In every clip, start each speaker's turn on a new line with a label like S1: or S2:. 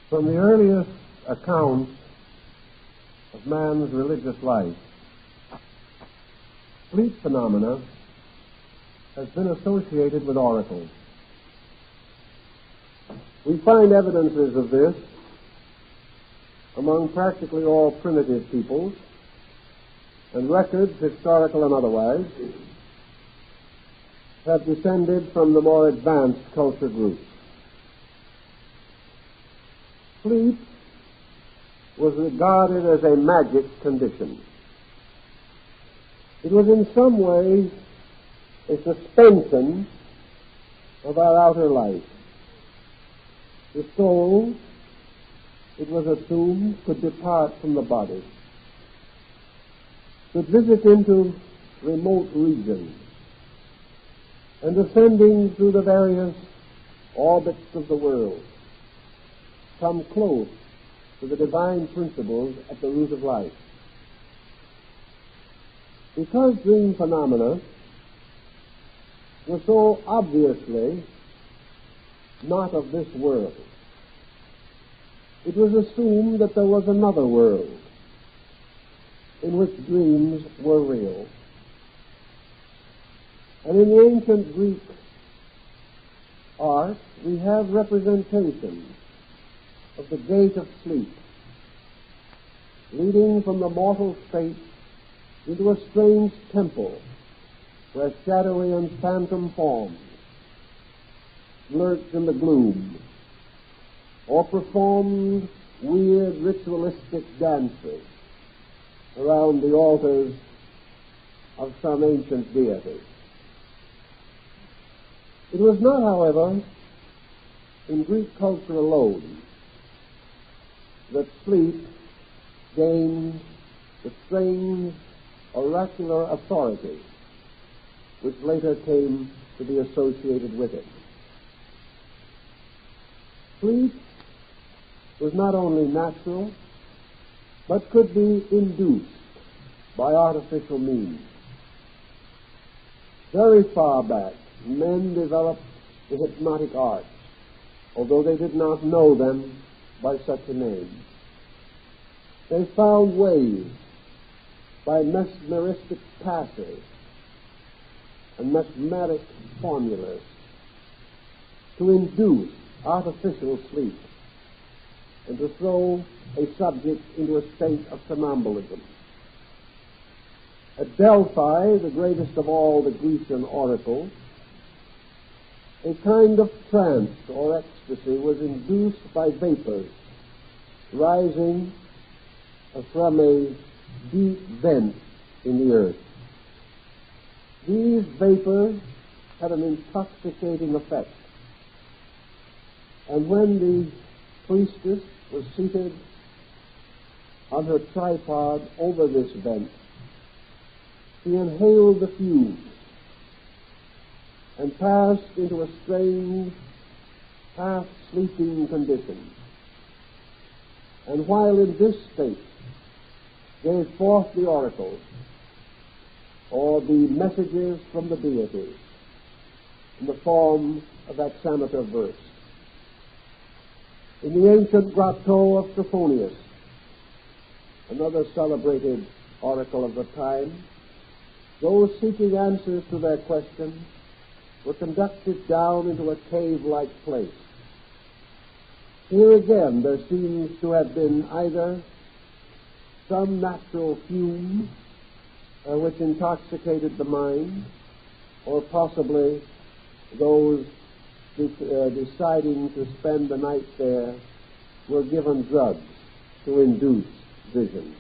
S1: From the earliest accounts of man's religious life, sleep phenomena has been associated with oracles. We find evidences of this among practically all primitive peoples, and records, historical and otherwise, have descended from the more advanced culture groups. Sleep was regarded as a magic condition. It was in some ways a suspension of our outer life. The soul, it was assumed, could depart from the body, could visit into remote regions, and ascending through the various orbits of the world, come close to the divine principles at the root of life. Because dream phenomena were so obviously not of this world, it was assumed that there was another world in which dreams were real. And in the ancient Greek art, we have representations of the gate of sleep, leading from the mortal state into a strange temple where shadowy and phantom forms lurked in the gloom, or performed weird ritualistic dances around the altars of some ancient deity. It was not, however, in Greek culture alone that sleep gained the strange oracular authority which later came to be associated with it. Sleep was not only natural, but could be induced by artificial means. Very far back, men developed the hypnotic arts, although they did not know them by such a name. They found ways by mesmeristic passes and mesmeric formulas to induce artificial sleep and to throw a subject into a state of somnambulism. At Delphi, the greatest of all the Grecian oracles, a kind of trance or ecstasy was induced by vapors rising from a deep vent in the earth. These vapors had an intoxicating effect, and when the priestess was seated on her tripod over this vent, she inhaled the fumes and passed into a strange, half-sleeping condition. And while in this state, gave forth the oracles, or the messages from the deities, in the form of hexameter verse. In the ancient grotto of Trophonius, another celebrated oracle of the time, those seeking answers to their questions were conducted down into a cave-like place. Here again there seems to have been either some natural fume which intoxicated the mind, or possibly those deciding to spend the night there were given drugs to induce visions.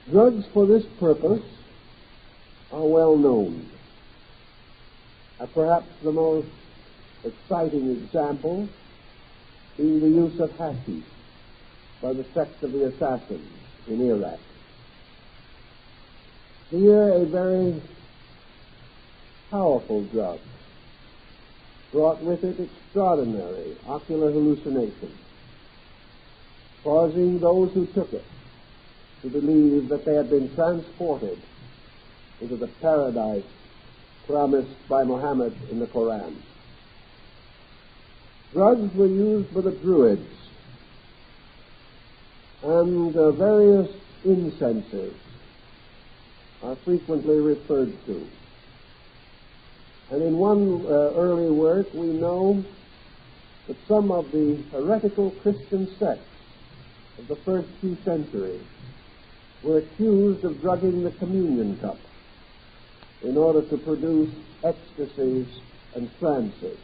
S1: Drugs for this purpose are well known. Perhaps the most exciting example being the use of hashish by the sect of the Assassins in Iraq. Here a very powerful drug brought with it extraordinary ocular hallucinations, causing those who took it to believe that they had been transported into the paradise promised by Muhammad in the Koran. Drugs were used by the Druids, and various incenses are frequently referred to. And in one early work we know that some of the heretical Christian sects of the first few centuries were accused of drugging the communion cup in order to produce ecstasies and trances,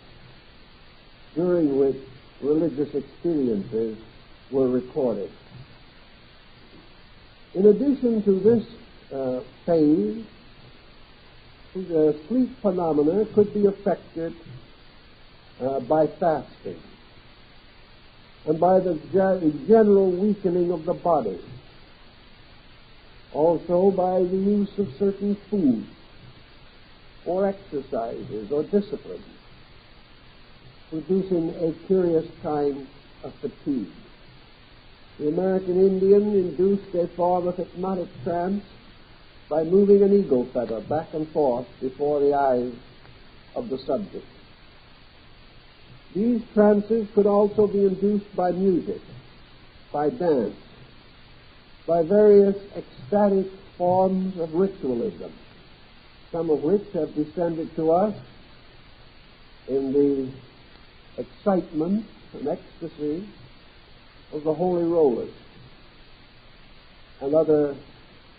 S1: during which religious experiences were recorded. In addition to this phase, the sleep phenomena could be affected by fasting and by the general weakening of the body, also by the use of certain foods or exercises or disciplines, producing a curious kind of fatigue. The American Indian induced a form of hypnotic trance by moving an eagle feather back and forth before the eyes of the subject. These trances could also be induced by music, by dance, by various ecstatic forms of ritualism, some of which have descended to us in the excitement and ecstasy of the Holy Rollers and other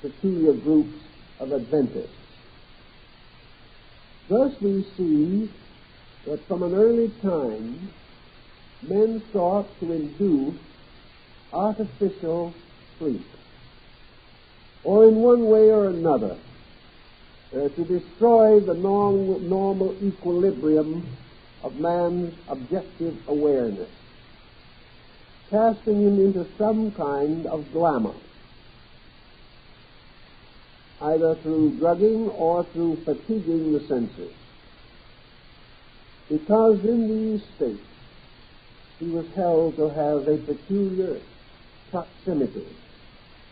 S1: peculiar groups of Adventists. Thus we see that from an early time men sought to induce artificial sleep, or in one way or another to destroy the normal equilibrium of man's objective awareness, casting him into some kind of glamour, either through drugging or through fatiguing the senses. Because in these states he was held to have a peculiar proximity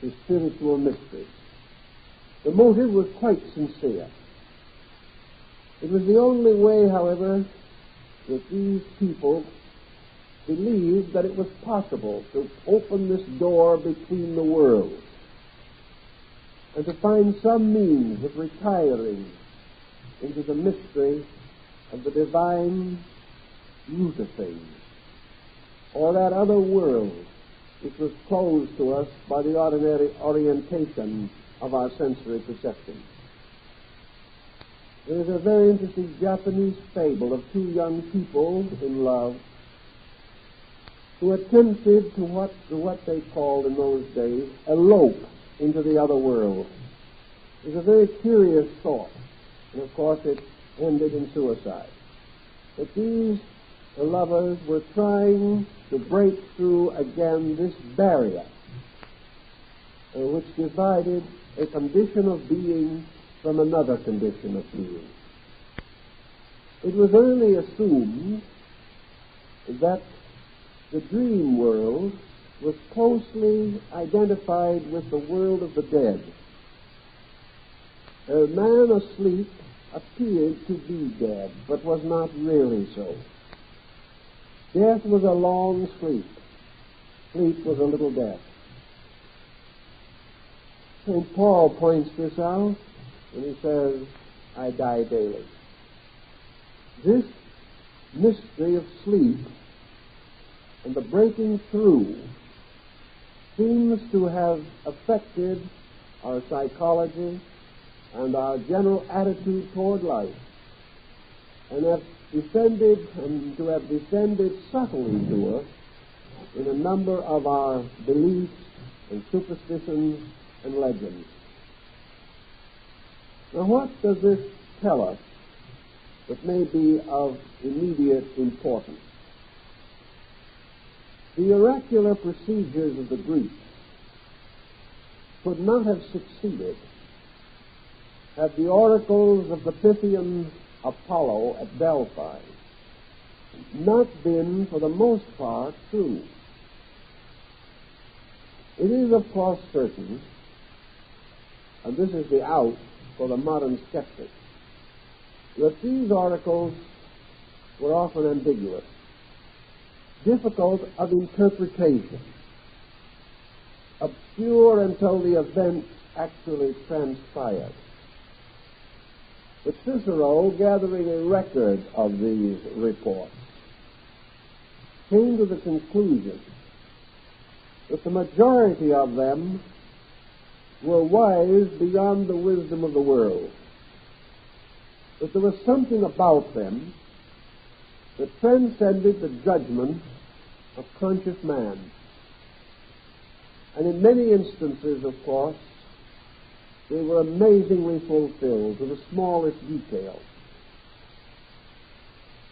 S1: to spiritual mysteries. The motive was quite sincere. It was the only way, however, that these people believed that it was possible to open this door between the worlds and to find some means of retiring into the mystery of the divine root of things, or that other world which was closed to us by the ordinary orientation of our sensory perception. There is a very interesting Japanese fable of two young people in love who attempted to what they called in those days elope into the other world. It was a very curious thought, and of course it ended in suicide. But these lovers were trying to break through again this barrier which divided a condition of being from another condition of being. It was early assumed that the dream world was closely identified with the world of the dead. A man asleep appeared to be dead, but was not really so. Death was a long sleep. Sleep was a little death. St. Paul points this out when he says, I die daily. This mystery of sleep and the breaking through seems to have affected our psychology and our general attitude toward life, and have descended subtly to us in a number of our beliefs and superstitions and legends. Now, what does this tell us that may be of immediate importance? The oracular procedures of the Greeks could not have succeeded had the oracles of the Pythian Apollo at Delphi not been, for the most part, true. It is, of course, certain, and this is the out for the modern skeptic, that these oracles were often ambiguous. difficult of interpretation, obscure until the event actually transpired. But Cicero, gathering a record of these reports, came to the conclusion that the majority of them were wise beyond the wisdom of the world, that there was something about them that transcended the judgment of conscious man. And in many instances, of course, they were amazingly fulfilled to the smallest detail.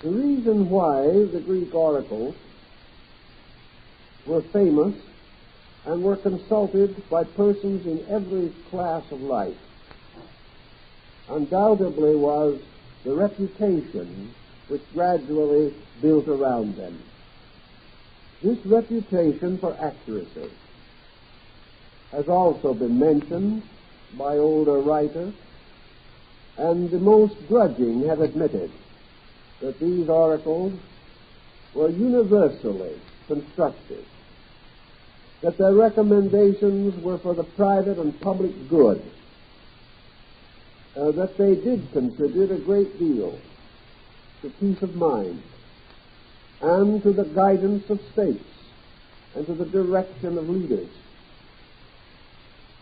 S1: The reason why the Greek oracles were famous and were consulted by persons in every class of life undoubtedly was the reputation which gradually built around them. This reputation for accuracy has also been mentioned by older writers, and the most grudging have admitted that these oracles were universally constructive, that their recommendations were for the private and public good, that they did contribute a great deal to peace of mind and to the guidance of states and to the direction of leaders.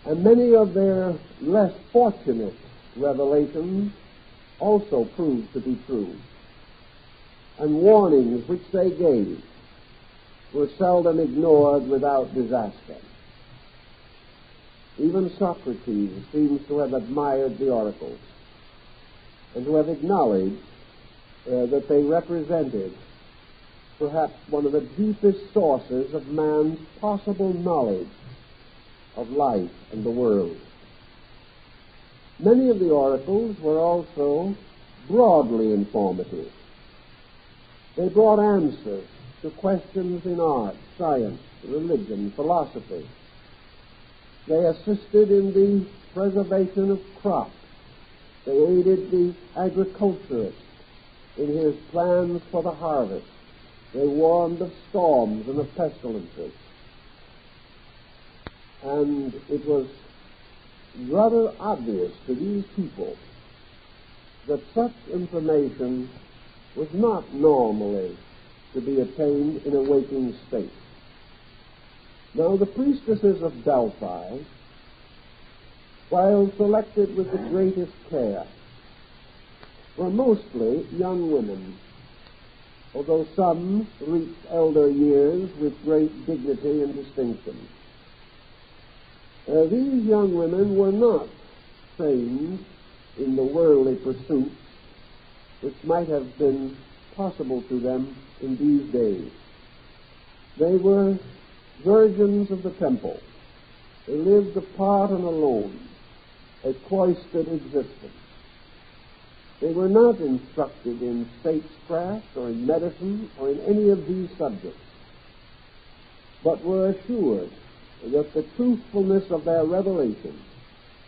S1: And many of their less fortunate revelations also proved to be true. And warnings which they gave were seldom ignored without disaster. Even Socrates seems to have admired the oracles and to have acknowledged that they represented perhaps one of the deepest sources of man's possible knowledge of life and the world. Many of the oracles were also broadly informative. They brought answers to questions in art, science, religion, philosophy. They assisted in the preservation of crops. They aided the agriculturist in his plans for the harvest. They warned of storms and of pestilences. And it was rather obvious to these people that such information was not normally to be attained in a waking state. Now, the priestesses of Delphi, while selected with the greatest care, were mostly young women, although some reached elder years with great dignity and distinction. These young women were not trained in the worldly pursuits which might have been possible to them in these days. They were virgins of the temple. They lived apart and alone, a cloistered existence. They were not instructed in statecraft or in medicine or in any of these subjects, but were assured that the truthfulness of their revelation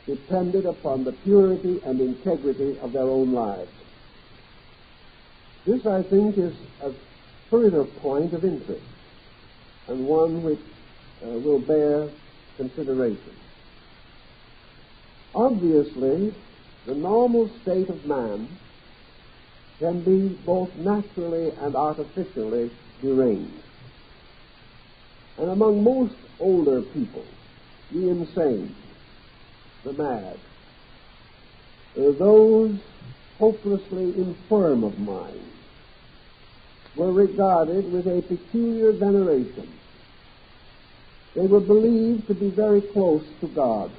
S1: depended upon the purity and integrity of their own lives. This, I think, is a further point of interest, and one which will bear consideration. Obviously, the normal state of man can be both naturally and artificially deranged. And among most older people, the insane, the mad, those hopelessly infirm of mind, were regarded with a peculiar veneration. They were believed to be very close to God.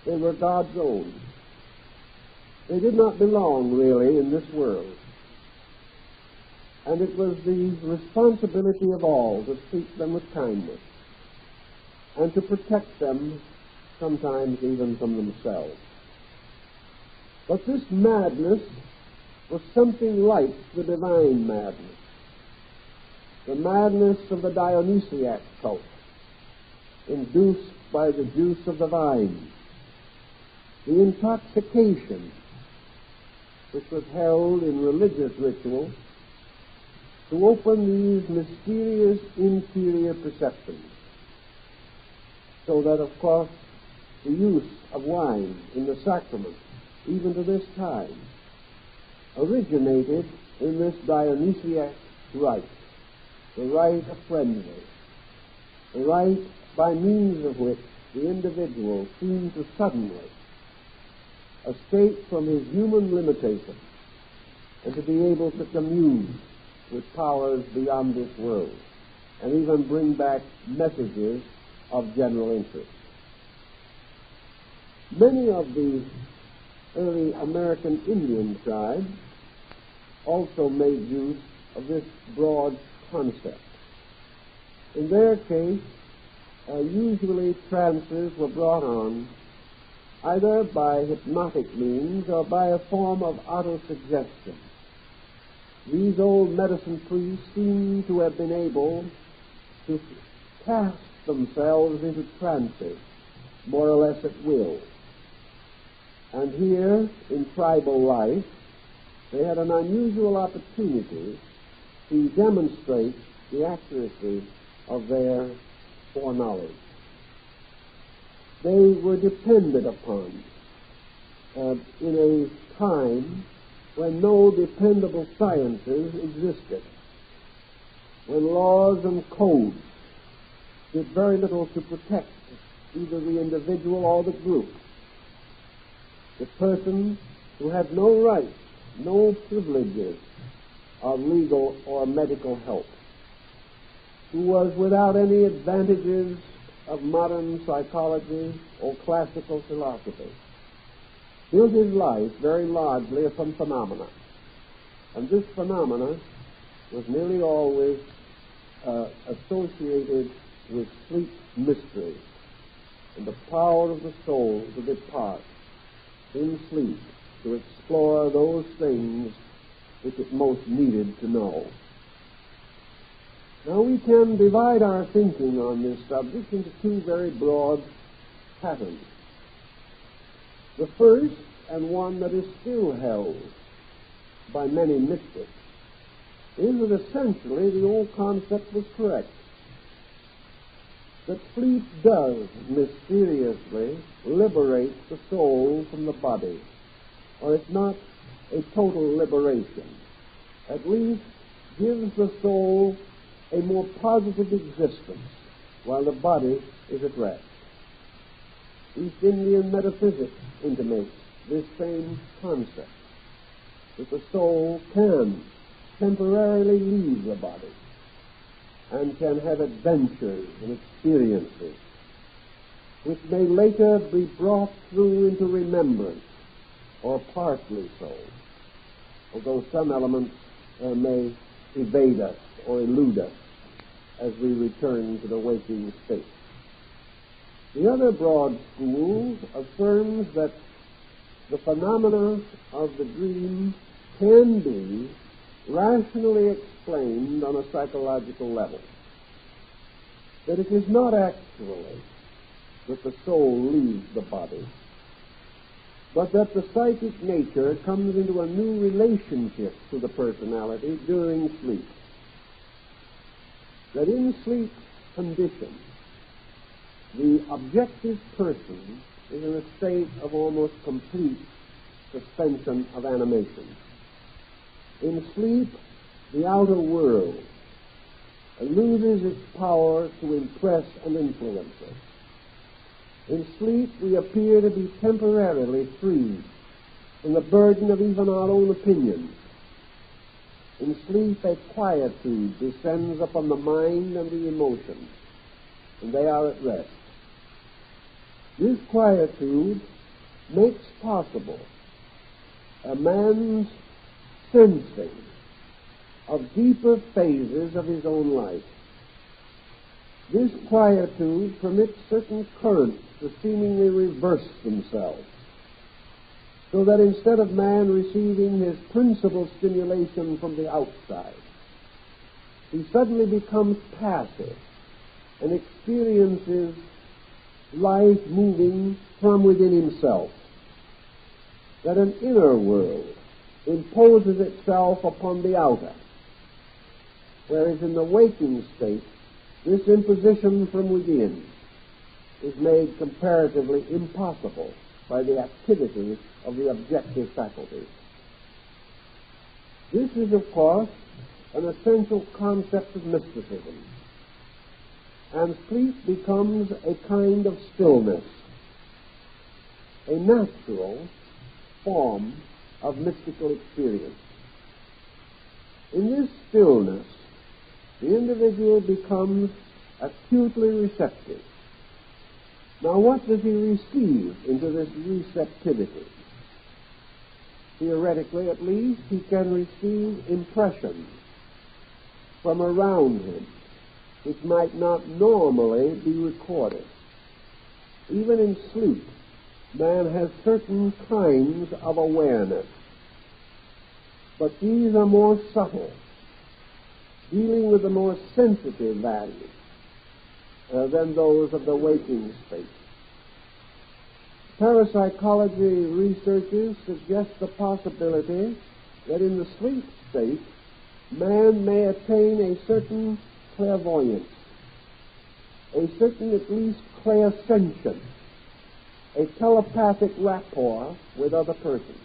S1: They were God's own. They did not belong, really, in this world. And it was the responsibility of all to treat them with kindness and to protect them, sometimes even from themselves. But this madness was something like the divine madness, the madness of the Dionysiac cult, induced by the juice of the vine, the intoxication which was held in religious ritual to open these mysterious interior perceptions, so that, of course, the use of wine in the sacrament, even to this time, originated in this Dionysiac rite, the rite of frenzy, the rite by means of which the individual seemed to suddenly escape from his human limitation and to be able to commune with powers beyond this world and even bring back messages of general interest. Many of the early American Indian tribes also made use of this broad concept. In their case, usually trances were brought on either by hypnotic means or by a form of autosuggestion. These old medicine priests seem to have been able to cast themselves into trances more or less at will. And here, in tribal life, they had an unusual opportunity to demonstrate the accuracy of their foreknowledge. They were depended upon in a time when no dependable sciences existed, when laws and codes did very little to protect either the individual or the group. The person who had no rights, no privileges of legal or medical help, who was without any advantages of modern psychology or classical philosophy, built his life very largely upon phenomena. And this phenomena was nearly always associated with sleep mysteries and the power of the soul to depart in sleep to explore those things which it most needed to know. Now we can divide our thinking on this subject into two very broad patterns. The first, and one that is still held by many mystics, is that essentially the old concept was correct, that sleep does mysteriously liberate the soul from the body, or if not a total liberation, at least gives the soul a more positive existence while the body is at rest. East Indian metaphysics intimates this same concept, that the soul can temporarily leave the body and can have adventures and experiences which may later be brought through into remembrance, or partly so, although some elements may evade us or elude us as we return to the waking state. The other broad school affirms that the phenomena of the dream can be rationally explained on a psychological level, that it is not actually that the soul leaves the body, but that the psychic nature comes into a new relationship to the personality during sleep. That in sleep condition, the objective person is in a state of almost complete suspension of animation. In sleep, the outer world loses its power to impress and influence us. In sleep, we appear to be temporarily free from the burden of even our own opinions. In sleep, a quietude descends upon the mind and the emotions, and they are at rest. This quietude makes possible a man's sensing of deeper phases of his own life. This quietude permits certain currents to seemingly reverse themselves, so that instead of man receiving his principal stimulation from the outside, he suddenly becomes passive and experiences life moving from within himself, that an inner world imposes itself upon the outer, whereas in the waking state, this imposition from within is made comparatively impossible by the activities of the objective faculties. This is, of course, an essential concept of mysticism, and sleep becomes a kind of stillness, a natural form of mystical experience. In this stillness, the individual becomes acutely receptive. Now, what does he receive into this receptivity? Theoretically, at least, he can receive impressions from around him which might not normally be recorded. Even in sleep, man has certain kinds of awareness, but these are more subtle, dealing with the more sensitive values than those of the waking state. Parapsychology researchers suggest the possibility that in the sleep state, man may attain a certain clairvoyance, a certain at least clairsentience, a telepathic rapport with other persons.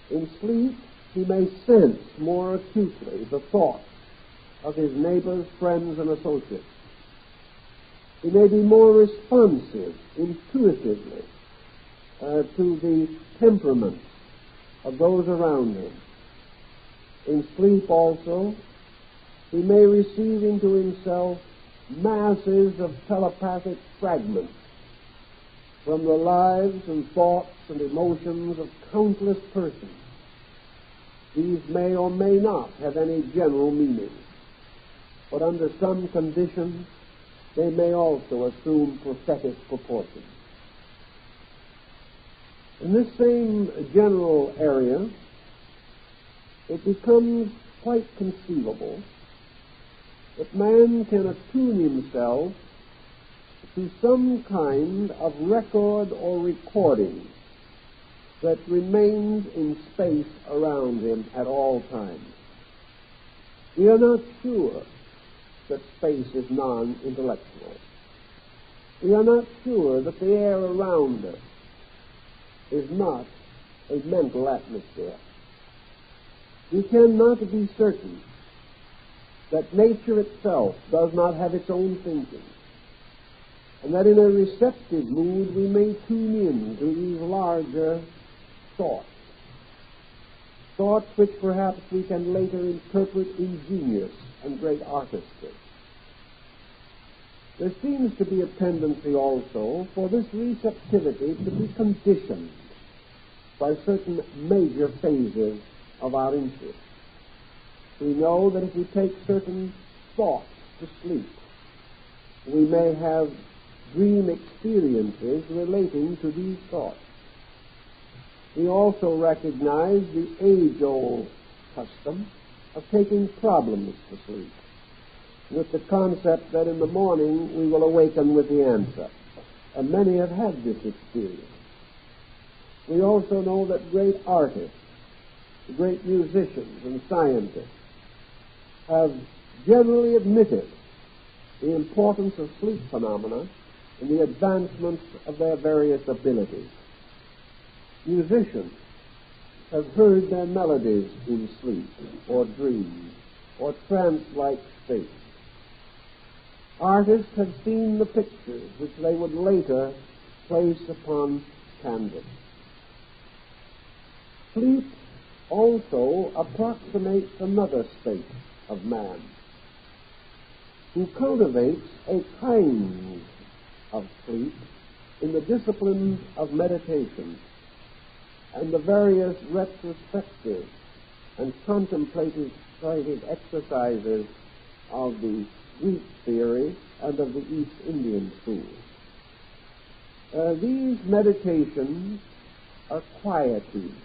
S1: In sleep, he may sense more acutely the thoughts of his neighbors, friends, and associates. He may be more responsive intuitively to the temperaments of those around him. In sleep also, he may receive into himself masses of telepathic fragments from the lives and thoughts and emotions of countless persons. These may or may not have any general meaning, but under some conditions they may also assume prophetic proportions. In this same general area, it becomes quite conceivable that man can attune himself to some kind of record or recording that remains in space around him at all times. We are not sure that space is non-intellectual. We are not sure that the air around us is not a mental atmosphere. We cannot be certain that nature itself does not have its own thinking, and that in a receptive mood we may tune in to these larger thoughts which perhaps we can later interpret in genius and great artistry. There seems to be a tendency also for this receptivity to be conditioned by certain major phases of our interest. We know that if we take certain thoughts to sleep, we may have dream experiences relating to these thoughts. We also recognize the age-old custom of taking problems to sleep, with the concept that in the morning we will awaken with the answer. And many have had this experience. We also know that great artists, great musicians and scientists have generally admitted the importance of sleep phenomena in the advancement of their various abilities. Musicians have heard their melodies in sleep or dreams or trance-like states. Artists have seen the pictures which they would later place upon canvas. Sleep also approximates another state of man who cultivates a kind of sleep in the disciplines of meditation and the various retrospective and contemplative exercises of the Greek theory and of the East Indian school. These meditations are quietude,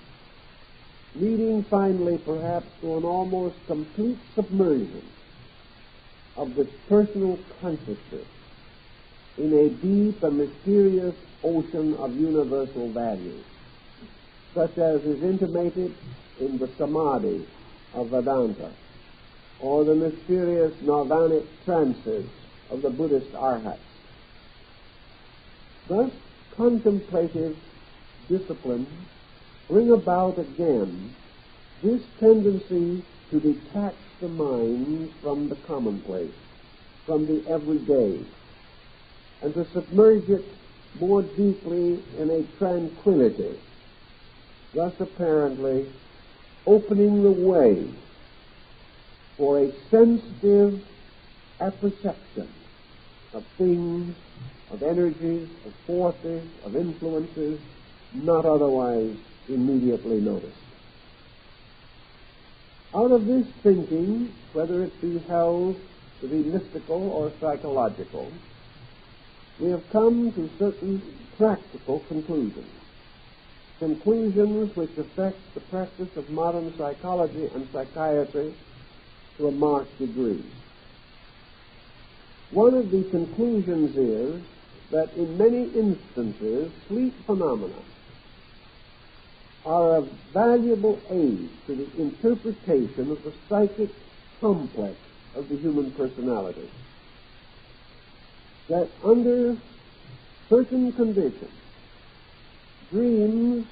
S1: leading finally perhaps to an almost complete submersion of the personal consciousness in a deep and mysterious ocean of universal values, such as is intimated in the Samadhi of Vedanta. or the mysterious nirvanic trances of the Buddhist arhats. Thus, contemplative disciplines bring about again this tendency to detach the mind from the commonplace, from the everyday, and to submerge it more deeply in a tranquility, thus apparently opening the way for a sensitive apperception of things, of energies, of forces, of influences not otherwise immediately noticed. Out of this thinking, whether it be held to be mystical or psychological, we have come to certain practical conclusions which affect the practice of modern psychology and psychiatry to a marked degree. One of the conclusions is that in many instances, sleep phenomena are a valuable aid to the interpretation of the psychic complex of the human personality. That under certain conditions, dreams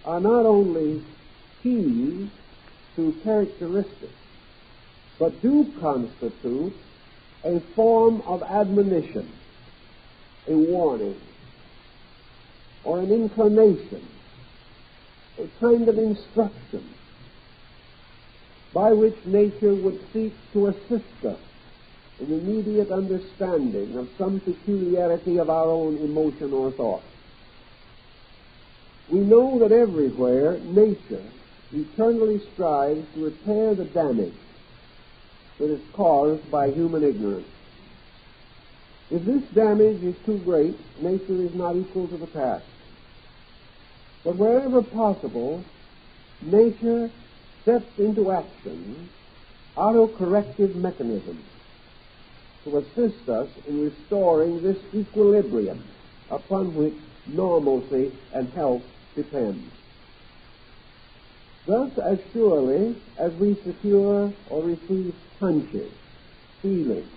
S1: are not only keys to characteristics, but do constitute a form of admonition, a warning, or an inclination, a kind of instruction by which nature would seek to assist us in immediate understanding of some peculiarity of our own emotion or thought. We know that everywhere nature eternally strives to repair the damage that is caused by human ignorance. If this damage is too great, nature is not equal to the task. But wherever possible, nature sets into action auto-corrective mechanisms to assist us in restoring this equilibrium upon which normalcy and health depend. Thus, as surely as we secure or receive hunches, feelings,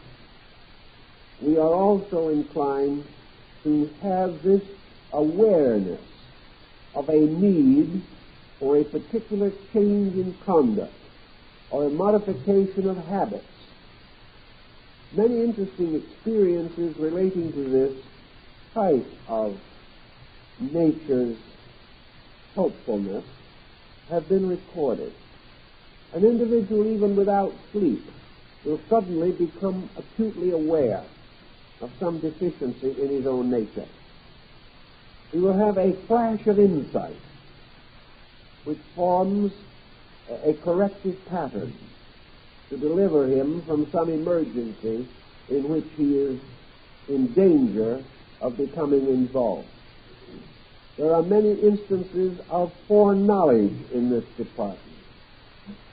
S1: we are also inclined to have this awareness of a need for a particular change in conduct or a modification of habits. Many interesting experiences relating to this type of nature's helpfulness have been recorded. An individual, even without sleep, will suddenly become acutely aware of some deficiency in his own nature. He will have a flash of insight which forms a corrective pattern to deliver him from some emergency in which he is in danger of becoming involved. There are many instances of foreknowledge in this department,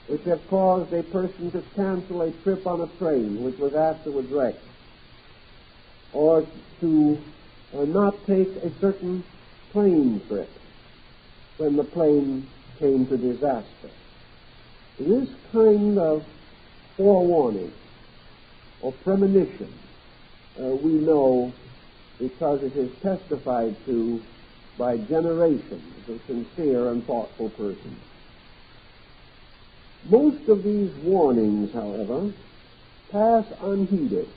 S1: which have caused a person to cancel a trip on a train which was afterwards wrecked, or to not take a certain plane trip when the plane came to disaster. This kind of forewarning or premonition we know because it is testified to by generations of sincere and thoughtful persons. Most of these warnings, however, pass unheeded.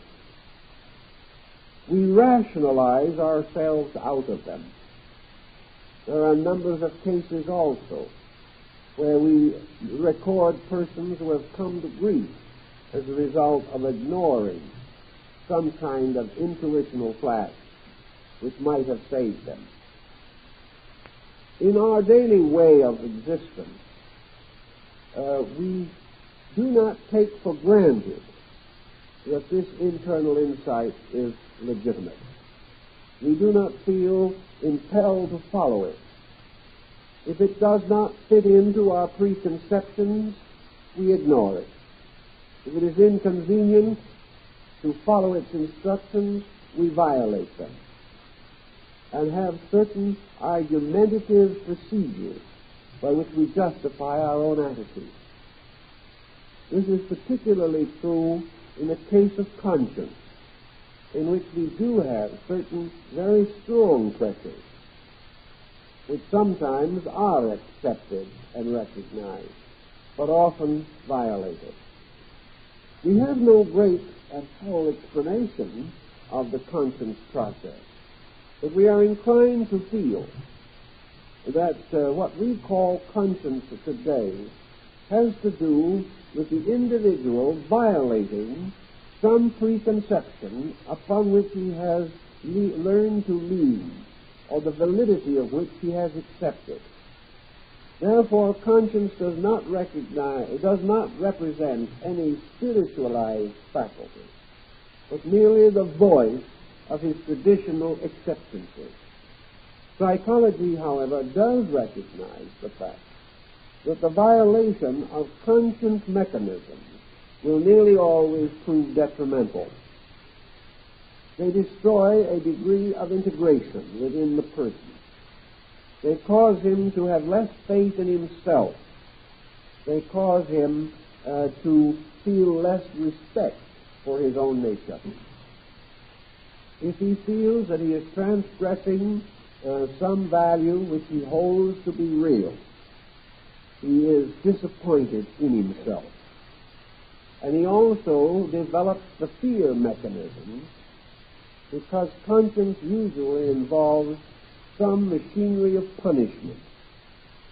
S1: We rationalize ourselves out of them. There are numbers of cases also where we record persons who have come to grief as a result of ignoring some kind of intuitional flash which might have saved them. In our daily way of existence, we do not take for granted that this internal insight is legitimate. We do not feel impelled to follow it. If it does not fit into our preconceptions, we ignore it. If it is inconvenient to follow its instructions, we violate them and have certain argumentative procedures by which we justify our own attitude. This is particularly true in the case of conscience, in which we do have certain very strong pressures, which sometimes are accepted and recognized, but often violated. We have no great and full explanation of the conscience process, but we are inclined to feel that what we call conscience today has to do with the individual violating some preconception upon which he has learned to lean, or the validity of which he has accepted. Therefore, conscience does not represent any spiritualized faculty, but merely the voice of his traditional acceptances. Psychology, however, does recognize the fact that the violation of conscience mechanisms will nearly always prove detrimental. They destroy a degree of integration within the person. They cause him to have less faith in himself. They cause him to feel less respect for his own nature. If he feels that he is transgressing some value which he holds to be real, he is disappointed in himself. And he also develops the fear mechanism, because conscience usually involves some machinery of punishment.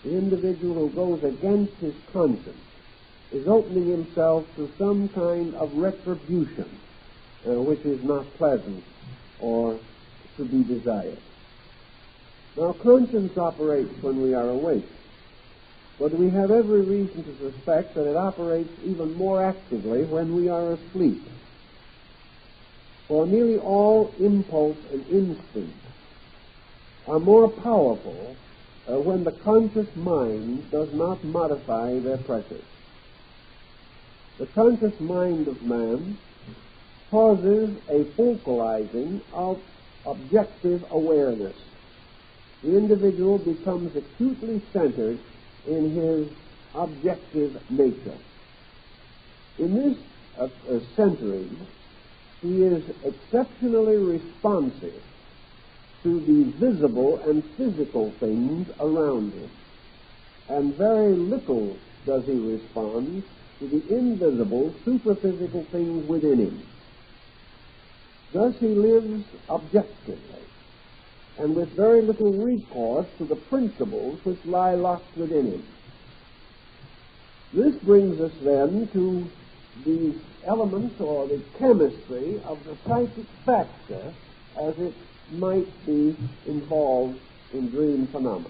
S1: The individual who goes against his conscience is opening himself to some kind of retribution, which is not pleasant or to be desired. Now, conscience operates when we are awake, but we have every reason to suspect that it operates even more actively when we are asleep. For nearly all impulse and instinct are more powerful when the conscious mind does not modify their pressures. The conscious mind of man causes a focalizing of objective awareness. The individual becomes acutely centered in his objective nature. In this centering, he is exceptionally responsive to the visible and physical things around him, and very little does he respond to the invisible, superphysical things within him. Thus he lives objectively, and with very little recourse to the principles which lie locked within him. This brings us then to the element or the chemistry of the psychic factor as it might be involved in dream phenomena.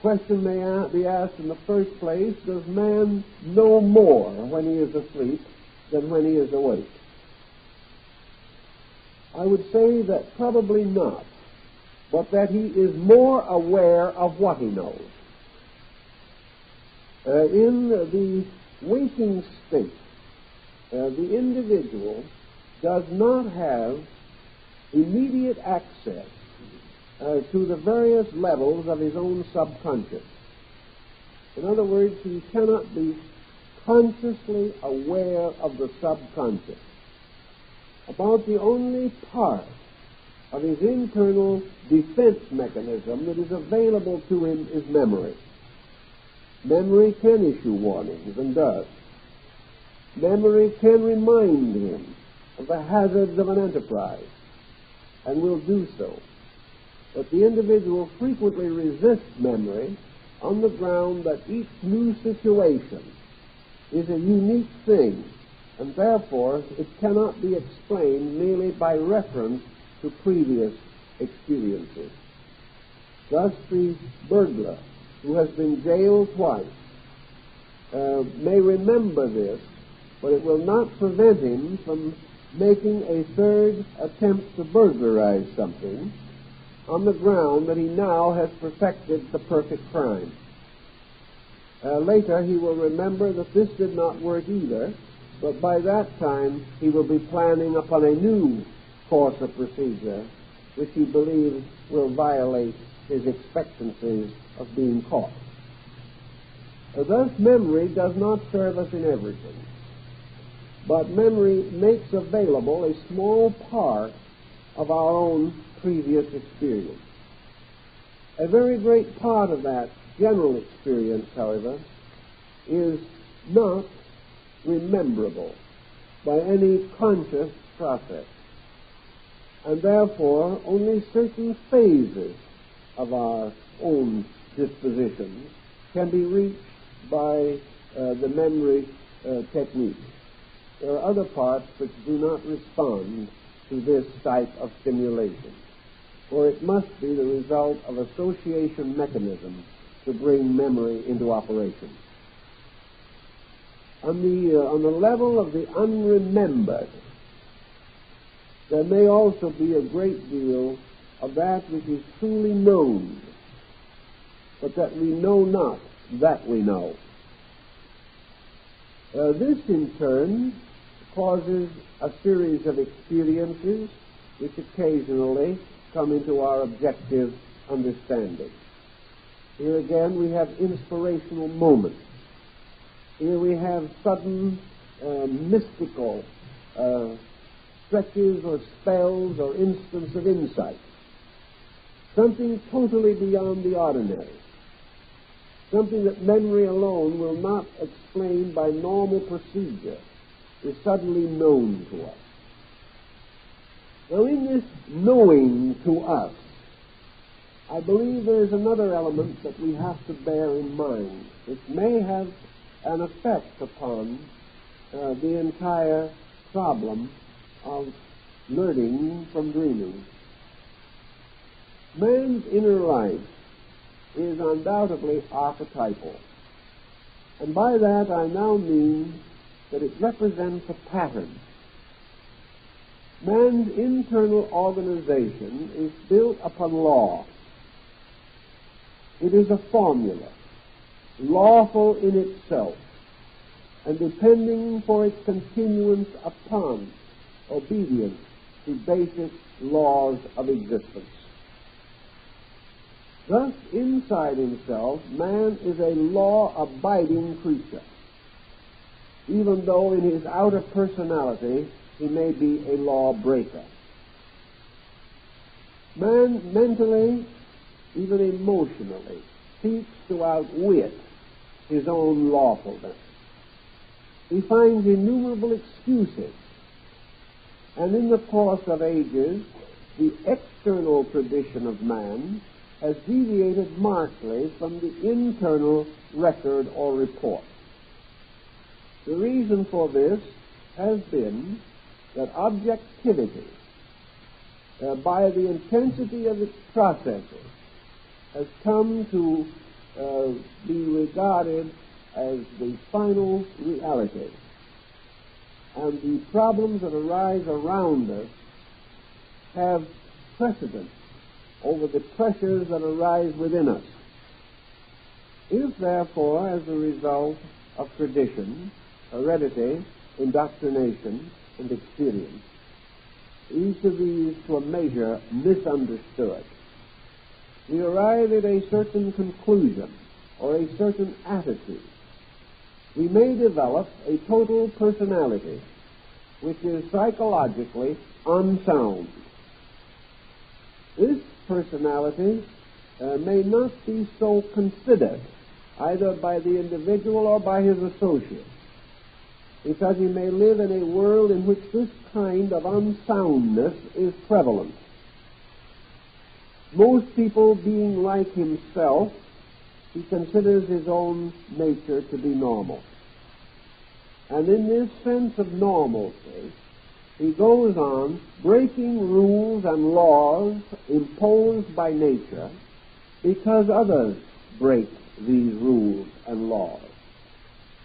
S1: Question may be asked in the first place, does man know more when he is asleep than when he is awake? I would say that probably not, but that he is more aware of what he knows. In the waking state, the individual does not have immediate access to the various levels of his own subconscious. In other words, he cannot be consciously aware of the subconscious. About the only part of his internal defense mechanism that is available to him is memory. Memory can issue warnings, and does. Memory can remind him of the hazards of an enterprise, and will do so. But the individual frequently resists memory on the ground that each new situation is a unique thing, and therefore it cannot be explained merely by reference to previous experiences. Thus, the burglar who has been jailed twice may remember this, but it will not prevent him from making a third attempt to burglarize something on the ground that he now has perfected the perfect crime. Later he will remember that this did not work either, but by that time he will be planning upon a new course of procedure which he believes will violate his expectancies of being caught. Thus, memory does not serve us in everything, but memory makes available a small part of our own previous experience. A very great part of that general experience, however, is not rememberable by any conscious process, and therefore only certain phases of our own dispositions can be reached by the memory technique. There are other parts which do not respond to this type of stimulation, for it must be the result of association mechanisms to bring memory into operation. On the level of the unremembered, there may also be a great deal of that which is truly known, but that we know not that we know. This, in turn, causes a series of experiences which occasionally come into our objective understanding. Here again we have inspirational moments. Here we have sudden mystical stretches or spells or instants of insight. Something totally beyond the ordinary. Something that memory alone will not explain by normal procedure is suddenly known to us. Now, in this knowing to us, I believe there is another element that we have to bear in mind, which may have an effect upon the entire problem of learning from dreaming. Man's inner life is undoubtedly archetypal, and by that I now mean that it represents a pattern. Man's internal organization is built upon law. It is a formula, lawful in itself, and depending for its continuance upon obedience to basic laws of existence. Thus, inside himself, man is a law-abiding creature, even though in his outer personality he may be a lawbreaker. Man mentally, even emotionally, seeks to outwit his own lawfulness. He finds innumerable excuses, and in the course of ages, the external tradition of man has deviated markedly from the internal record or report. The reason for this has been that objectivity, by the intensity of its processes, has come to be regarded as the final reality. And the problems that arise around us have precedence over the pressures that arise within us. If, therefore, as a result of tradition, heredity, indoctrination, and experience, each of these to a measure misunderstood, we arrive at a certain conclusion or a certain attitude, we may develop a total personality which is psychologically unsound. This personality may not be so considered either by the individual or by his associates, because he may live in a world in which this kind of unsoundness is prevalent. Most people being like himself, he considers his own nature to be normal. And in this sense of normalcy, he goes on breaking rules and laws imposed by nature because others break these rules and laws.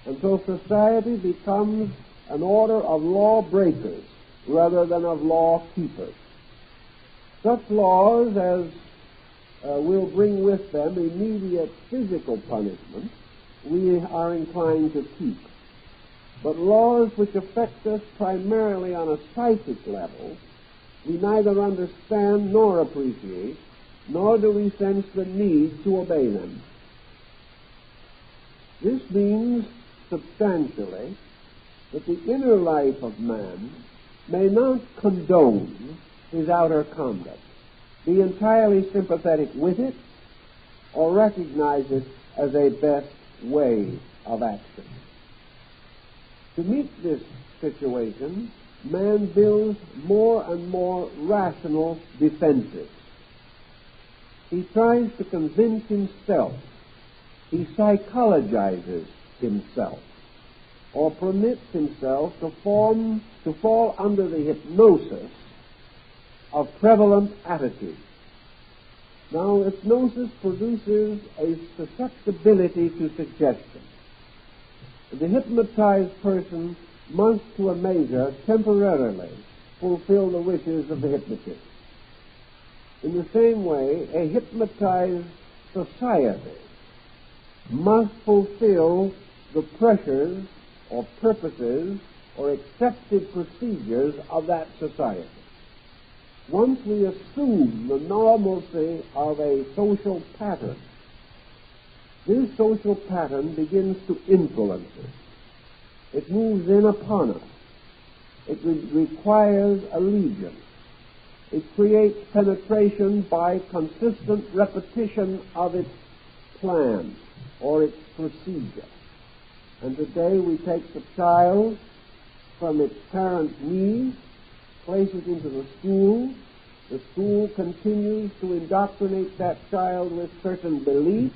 S1: And so society becomes an order of lawbreakers rather than of law keepers. Such laws as will bring with them immediate physical punishment we are inclined to keep. But laws which affect us primarily on a psychic level, we neither understand nor appreciate, nor do we sense the need to obey them. This means substantially that the inner life of man may not condone his outer conduct, be entirely sympathetic with it, or recognize it as a best way of action. To meet this situation, man builds more and more rational defenses. He tries to convince himself. He psychologizes himself, or permits himself to fall under the hypnosis of prevalent attitudes. Now, hypnosis produces a susceptibility to suggestion. The hypnotized person must, to a measure, temporarily fulfill the wishes of the hypnotist. In the same way, a hypnotized society must fulfill the pressures or purposes or accepted procedures of that society. Once we assume the normalcy of a social pattern, this social pattern begins to influence us. It moves in upon us. It requires allegiance. It creates penetration by consistent repetition of its plan or its procedure. And today we take the child from its parent's knees, place it into the school. The school continues to indoctrinate that child with certain beliefs.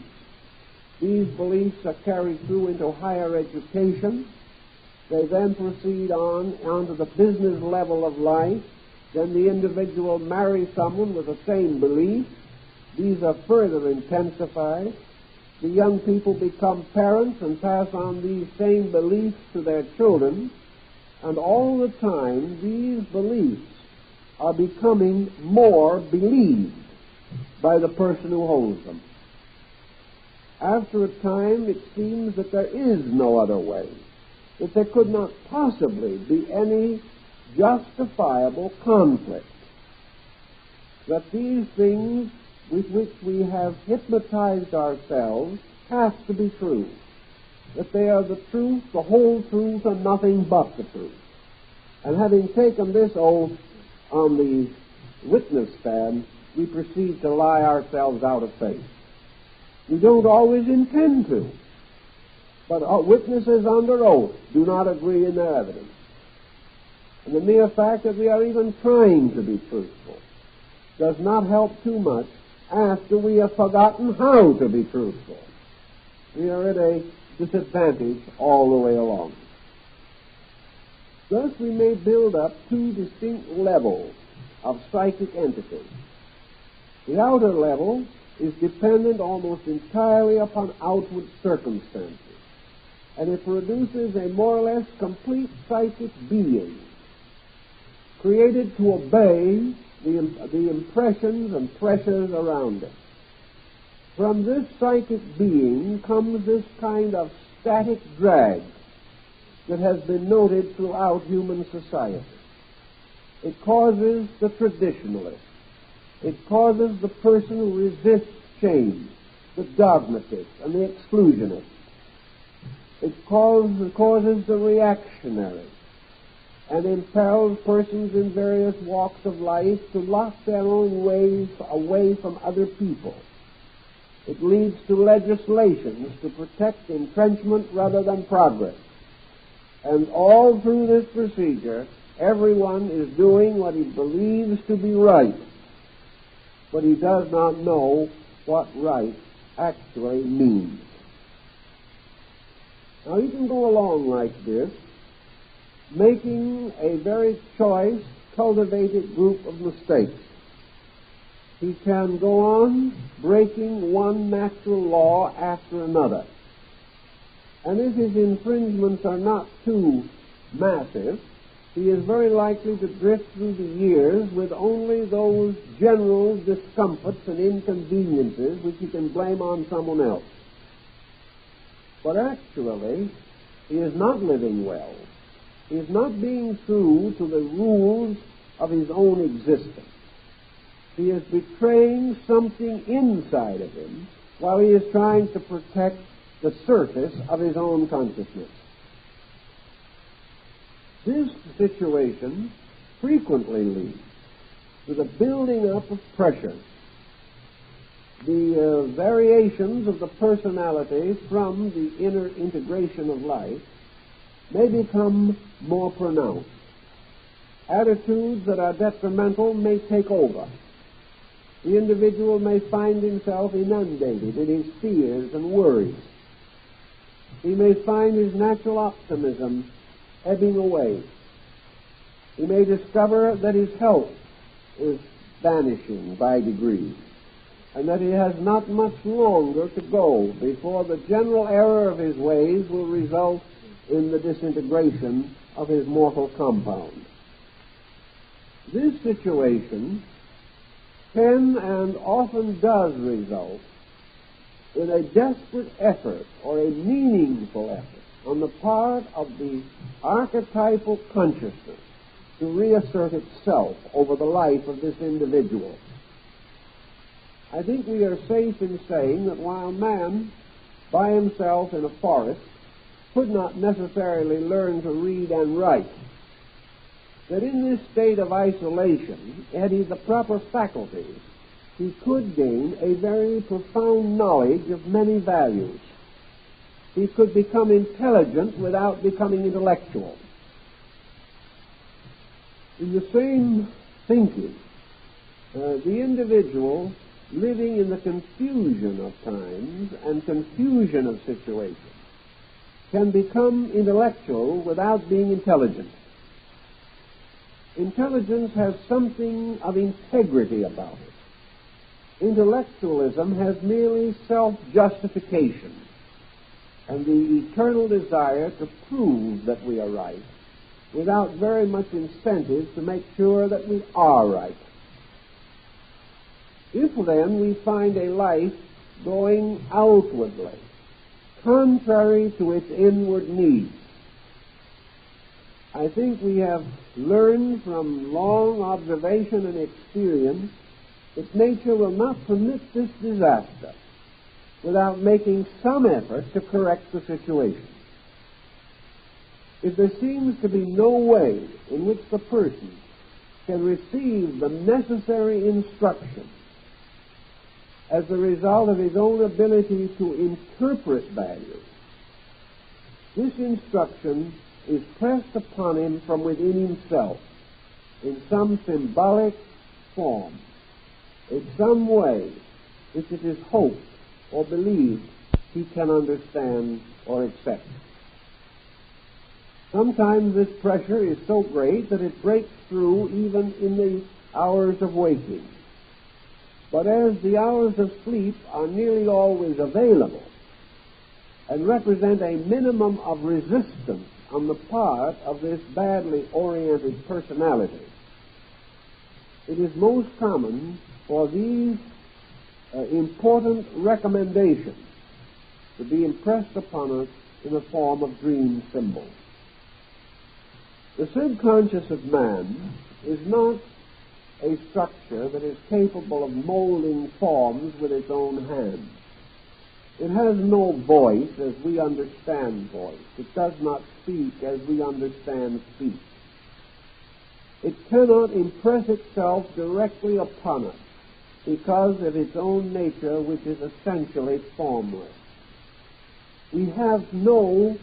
S1: These beliefs are carried through into higher education. They then proceed onto the business level of life. Then the individual marries someone with the same belief. These are further intensified. The young people become parents and pass on these same beliefs to their children. And all the time, these beliefs are becoming more believed by the person who holds them. After a time, it seems that there is no other way, that there could not possibly be any justifiable conflict, that these things with which we have hypnotized ourselves have to be true, that they are the truth, the whole truth, and nothing but the truth. And having taken this oath on the witness stand, we proceed to lie ourselves out of faith. We don't always intend to, but witnesses under oath do not agree in their evidence. And the mere fact that we are even trying to be truthful does not help too much after we have forgotten how to be truthful. We are at a disadvantage all the way along. Thus we may build up two distinct levels of psychic entities. The outer level is dependent almost entirely upon outward circumstances, and it produces a more or less complete psychic being, created to obey the impressions and pressures around it. From this psychic being comes this kind of static drag that has been noted throughout human society. It causes the traditionalist. It causes the person who resists change, the dogmatist and the exclusionist. It causes the reactionary and impels persons in various walks of life to lock their own ways away from other people. It leads to legislations to protect entrenchment rather than progress. And all through this procedure, everyone is doing what he believes to be right, but he does not know what right actually means. Now, you can go along like this, making a very choice, cultivated group of mistakes. He can go on breaking one natural law after another. And if his infringements are not too massive, he is very likely to drift through the years with only those general discomforts and inconveniences which he can blame on someone else. But actually, he is not living well. He is not being true to the rules of his own existence. He is betraying something inside of him while he is trying to protect the surface of his own consciousness. This situation frequently leads to the building up of pressure. The variations of the personality from the inner integration of life may become more pronounced. Attitudes that are detrimental may take over. The individual may find himself inundated in his fears and worries. He may find his natural optimism ebbing away. He may discover that his health is vanishing by degrees, and that he has not much longer to go before the general error of his ways will result in the disintegration of his mortal compound. This situation can and often does result in a desperate effort or a meaningful effort on the part of the archetypal consciousness to reassert itself over the life of this individual. I think we are safe in saying that while man, by himself in a forest, could not necessarily learn to read and write, that in this state of isolation, had he the proper faculties, he could gain a very profound knowledge of many values. He could become intelligent without becoming intellectual. In the same thinking, the individual living in the confusion of times and confusion of situations can become intellectual without being intelligent. Intelligence has something of integrity about it. Intellectualism has merely self-justification and the eternal desire to prove that we are right without very much incentive to make sure that we are right. If then we find a life going outwardly, contrary to its inward needs, I think we have learned from long observation and experience that nature will not permit this disaster without making some effort to correct the situation. If there seems to be no way in which the person can receive the necessary instruction as a result of his own ability to interpret values, this instruction is pressed upon him from within himself in some symbolic form, in some way which it is hoped or believed he can understand or accept. Sometimes this pressure is so great that it breaks through even in the hours of waking. But as the hours of sleep are nearly always available and represent a minimum of resistance on the part of this badly oriented personality, it is most common for these important recommendations to be impressed upon us in the form of dream symbols. The subconscious of man is not a structure that is capable of molding forms with its own hand. It has no voice as we understand voice. It does not speak as we understand speech. It cannot impress itself directly upon us because of its own nature, which is essentially formless. We have no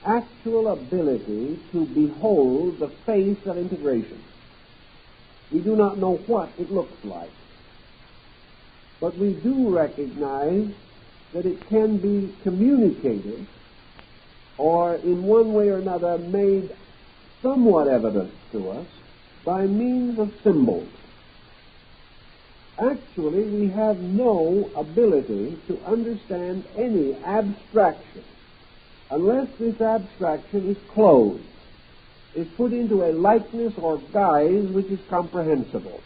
S1: actual ability to behold the face of integration. We do not know what it looks like. But we do recognize that it can be communicated or in one way or another made somewhat evident to us by means of symbols. Actually, we have no ability to understand any abstraction unless this abstraction is closed, is put into a likeness or guise which is comprehensible.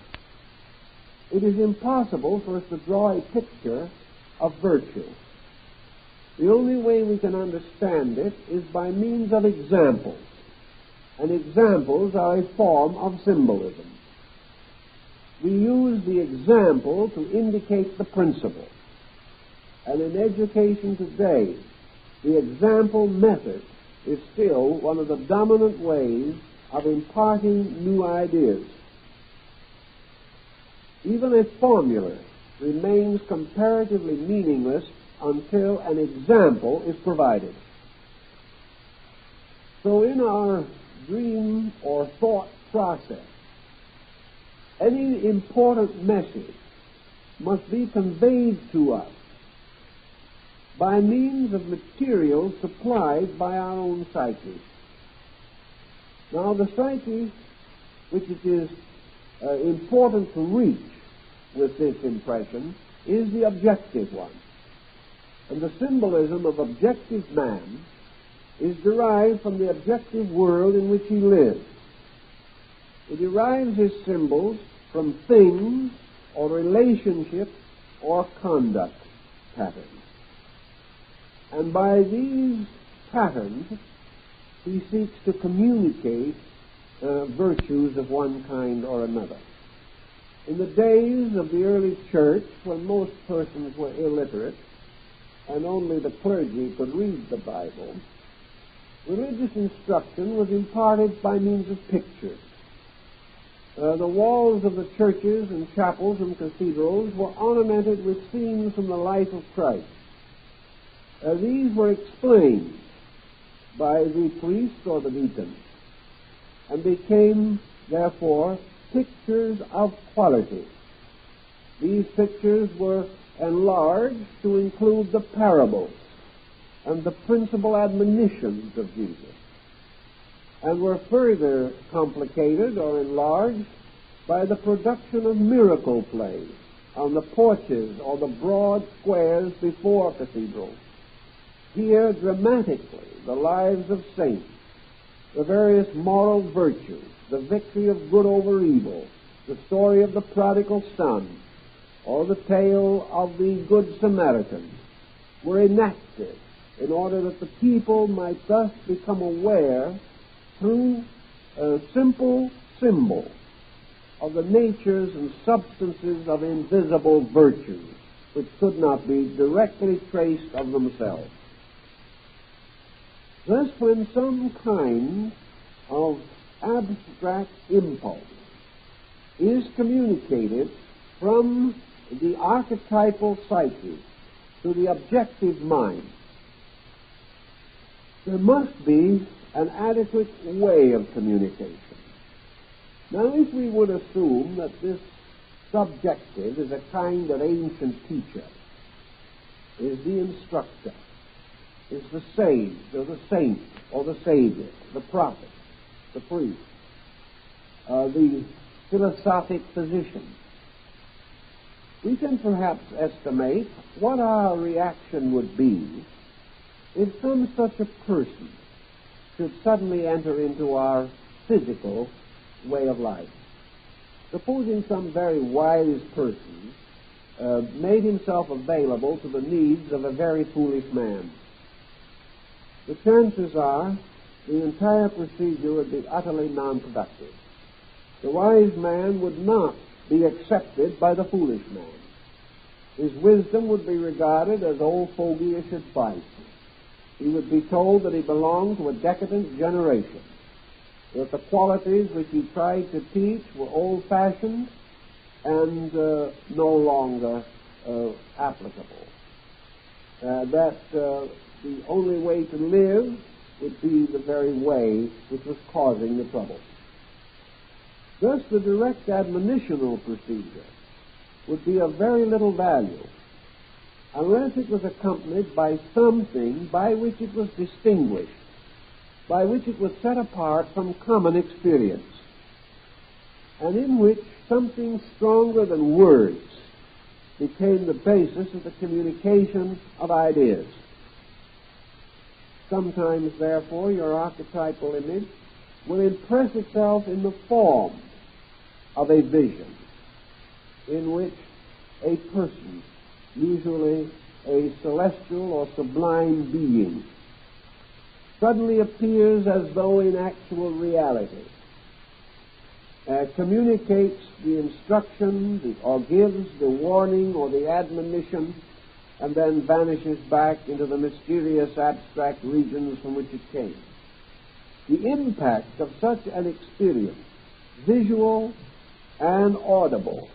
S1: It is impossible for us to draw a picture of virtue. The only way we can understand it is by means of examples, and examples are a form of symbolism. We use the example to indicate the principle. And in education today, the example method is still one of the dominant ways of imparting new ideas. Even a formula remains comparatively meaningless until an example is provided. So in our dream or thought process, any important message must be conveyed to us by means of material supplied by our own psyche. Now, the psyche, which it is important to reach with this impression, is the objective one. And the symbolism of objective man is derived from the objective world in which he lives. He derives his symbols from things or relationships or conduct patterns. And by these patterns, he seeks to communicate virtues of one kind or another. In the days of the early church, when most persons were illiterate and only the clergy could read the Bible, religious instruction was imparted by means of pictures. The walls of the churches and chapels and cathedrals were ornamented with scenes from the life of Christ. These were explained by the priest or the deacon and became, therefore, pictures of quality. These pictures were enlarged to include the parables and the principal admonitions of Jesus, and were further complicated or enlarged by the production of miracle plays on the porches or the broad squares before cathedrals. Here, dramatically, the lives of saints, the various moral virtues, the victory of good over evil, the story of the prodigal son, or the tale of the Good Samaritan, were enacted in order that the people might thus become aware through a simple symbol of the natures and substances of invisible virtues which could not be directly traced of themselves. Thus, when some kind of abstract impulse is communicated from the archetypal psyche to the objective mind, there must be an adequate way of communication. Now, if we would assume that this subjective is a kind of ancient teacher, is the instructor, is the sage or the saint or the savior, the prophet, the priest, the philosophic physician, we can perhaps estimate what our reaction would be if some such a person should suddenly enter into our physical way of life. Supposing some very wise person made himself available to the needs of a very foolish man. The chances are the entire procedure would be utterly non-productive. The wise man would not be accepted by the foolish man. His wisdom would be regarded as old fogyish advice. He would be told that he belonged to a decadent generation, that the qualities which he tried to teach were old-fashioned and no longer applicable, that the only way to live would be the very way which was causing the trouble. Thus, the direct admonitional procedure would be of very little value unless it was accompanied by something by which it was distinguished, by which it was set apart from common experience, and in which something stronger than words became the basis of the communication of ideas. Sometimes, therefore, your archetypal image will impress itself in the form of a vision in which a person, usually a celestial or sublime being, suddenly appears as though in actual reality, communicates the instruction or gives the warning or the admonition and then vanishes back into the mysterious abstract regions from which it came. The impact of such an experience, visual and audible,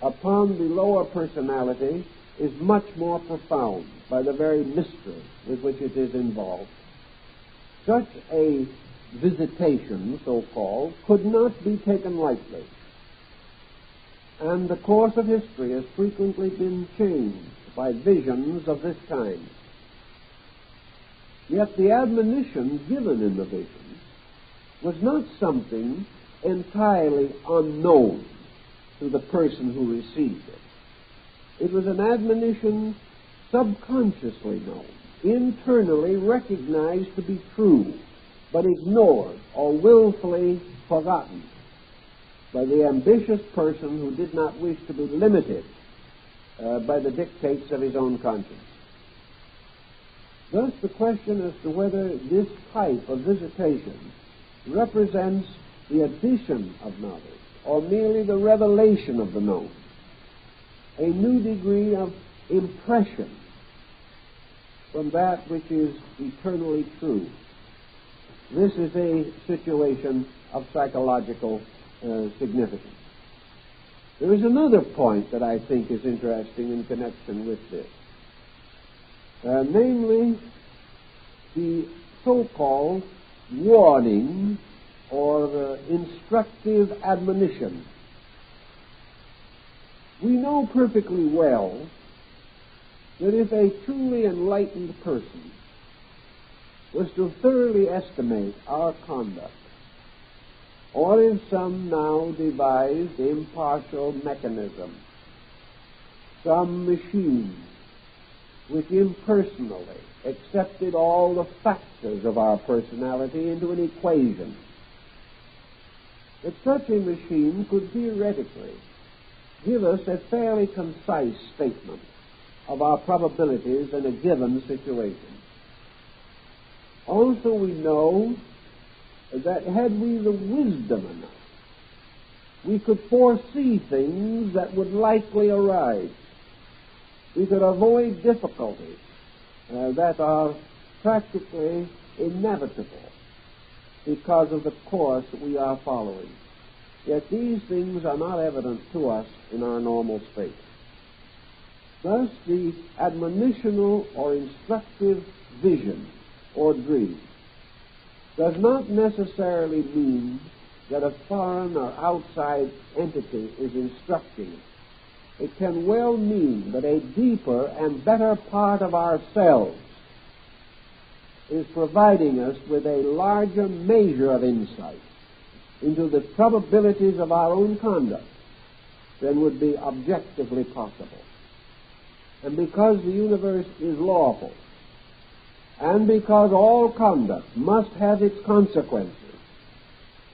S1: upon the lower personality is much more profound by the very mystery with which it is involved. Such a visitation, so-called, could not be taken lightly. And the course of history has frequently been changed by visions of this kind. Yet the admonition given in the vision was not something entirely unknown to the person who received it. It was an admonition subconsciously known, internally recognized to be true, but ignored or willfully forgotten by the ambitious person who did not wish to be limited by the dictates of his own conscience. Thus, the question as to whether this type of visitation represents the addition of knowledge or merely the revelation of the known, a new degree of impression from that which is eternally true. This is a situation of psychological significance. There is another point that I think is interesting in connection with this, namely the so-called warning or the instructive admonition. We know perfectly well that if a truly enlightened person was to thoroughly estimate our conduct, or if some now devised impartial mechanism, some machine which impersonally accepted all the factors of our personality into an equation, that such a machine could theoretically give us a fairly concise statement of our probabilities in a given situation. Also, we know that had we the wisdom enough, we could foresee things that would likely arise. We could avoid difficulties that are practically inevitable because of the course we are following. Yet these things are not evident to us in our normal state. Thus, the admonitional or instructive vision or dream does not necessarily mean that a foreign or outside entity is instructing it. It can well mean that a deeper and better part of ourselves is providing us with a larger measure of insight into the probabilities of our own conduct than would be objectively possible. And because the universe is lawful, and because all conduct must have its consequences,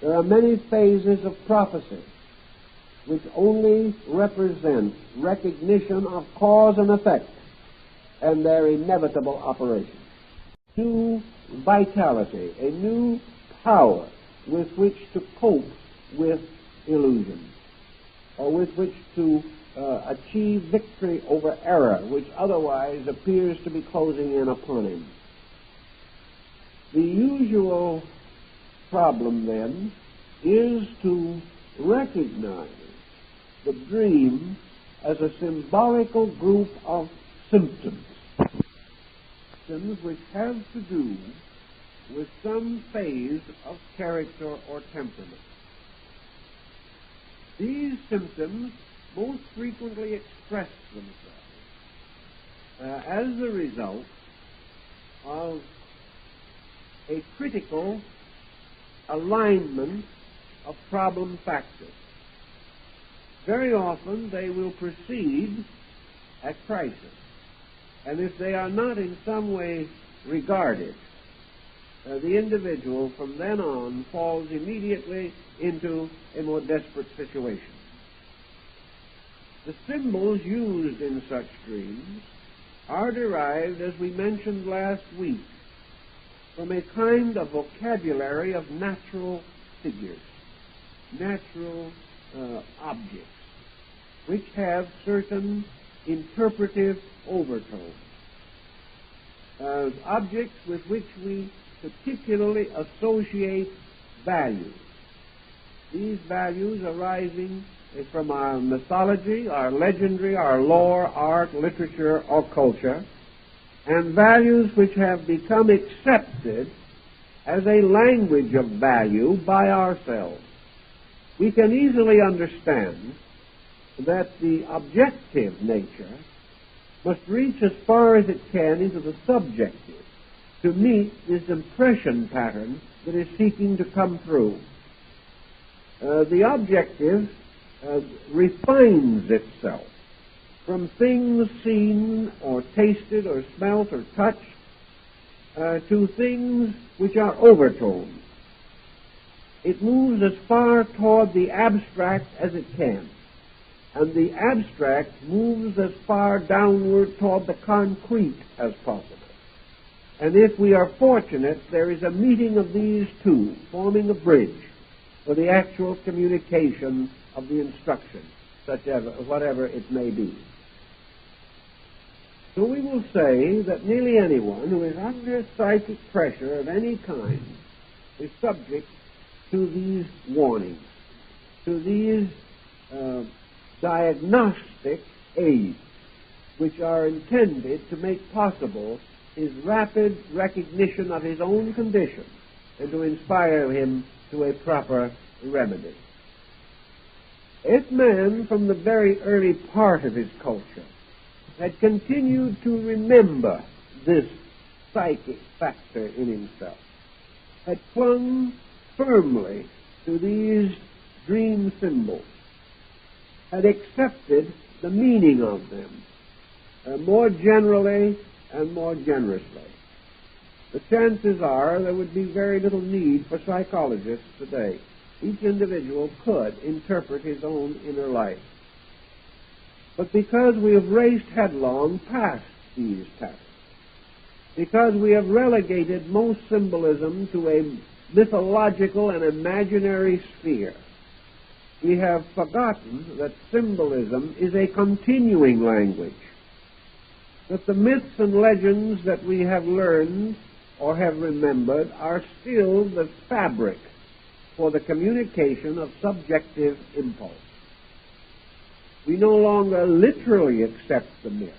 S1: there are many phases of prophecy which only represent recognition of cause and effect and their inevitable operation. New vitality, a new power with which to cope with illusion, or with which to achieve victory over error, which otherwise appears to be closing in upon him. The usual problem, then, is to recognize the dream as a symbolical group of symptoms which have to do with some phase of character or temperament. These symptoms most frequently express themselves as the result of a critical alignment of problem factors. Very often they will precede a crisis, and if they are not in some way regarded, the individual from then on falls immediately into a more desperate situation. The symbols used in such dreams are derived, as we mentioned last week, from a kind of vocabulary of natural figures, natural objects, which have certain interpretive overtones, objects with which we particularly associate values. These values arising from our mythology, our legendary, our lore, art, literature, or culture, and values which have become accepted as a language of value by ourselves. We can easily understand that the objective nature must reach as far as it can into the subjective to meet this impression pattern that is seeking to come through. The objective refines itself from things seen or tasted or smelt or touched to things which are overtones. It moves as far toward the abstract as it can, and the abstract moves as far downward toward the concrete as possible. And if we are fortunate, there is a meeting of these two, forming a bridge for the actual communication of the instruction, whatever it may be. So we will say that nearly anyone who is under psychic pressure of any kind is subject to these warnings, to these diagnostic aids, which are intended to make possible his rapid recognition of his own condition and to inspire him to a proper remedy. If man, from the very early part of his culture, had continued to remember this psychic factor in himself, had clung firmly to these dream symbols, had accepted the meaning of them more generally and more generously, the chances are there would be very little need for psychologists today. Each individual could interpret his own inner life. But because we have raced headlong past these tasks, because we have relegated most symbolism to a mythological and imaginary sphere, we have forgotten that symbolism is a continuing language, that the myths and legends that we have learned or have remembered are still the fabric for the communication of subjective impulse. We no longer literally accept the myth,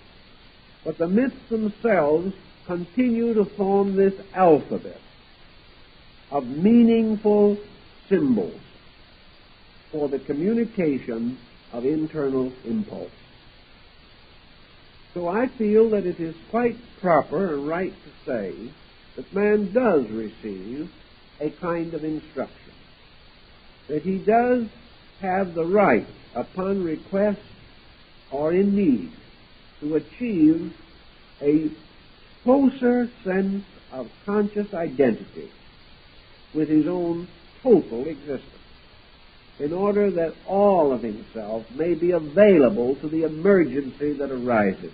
S1: but the myths themselves continue to form this alphabet of meaningful symbols for the communication of internal impulse. So I feel that it is quite proper and right to say that man does receive a kind of instruction, that he does have the right, upon request or in need, to achieve a closer sense of conscious identity with his own total existence, in order that all of himself may be available to the emergency that arises.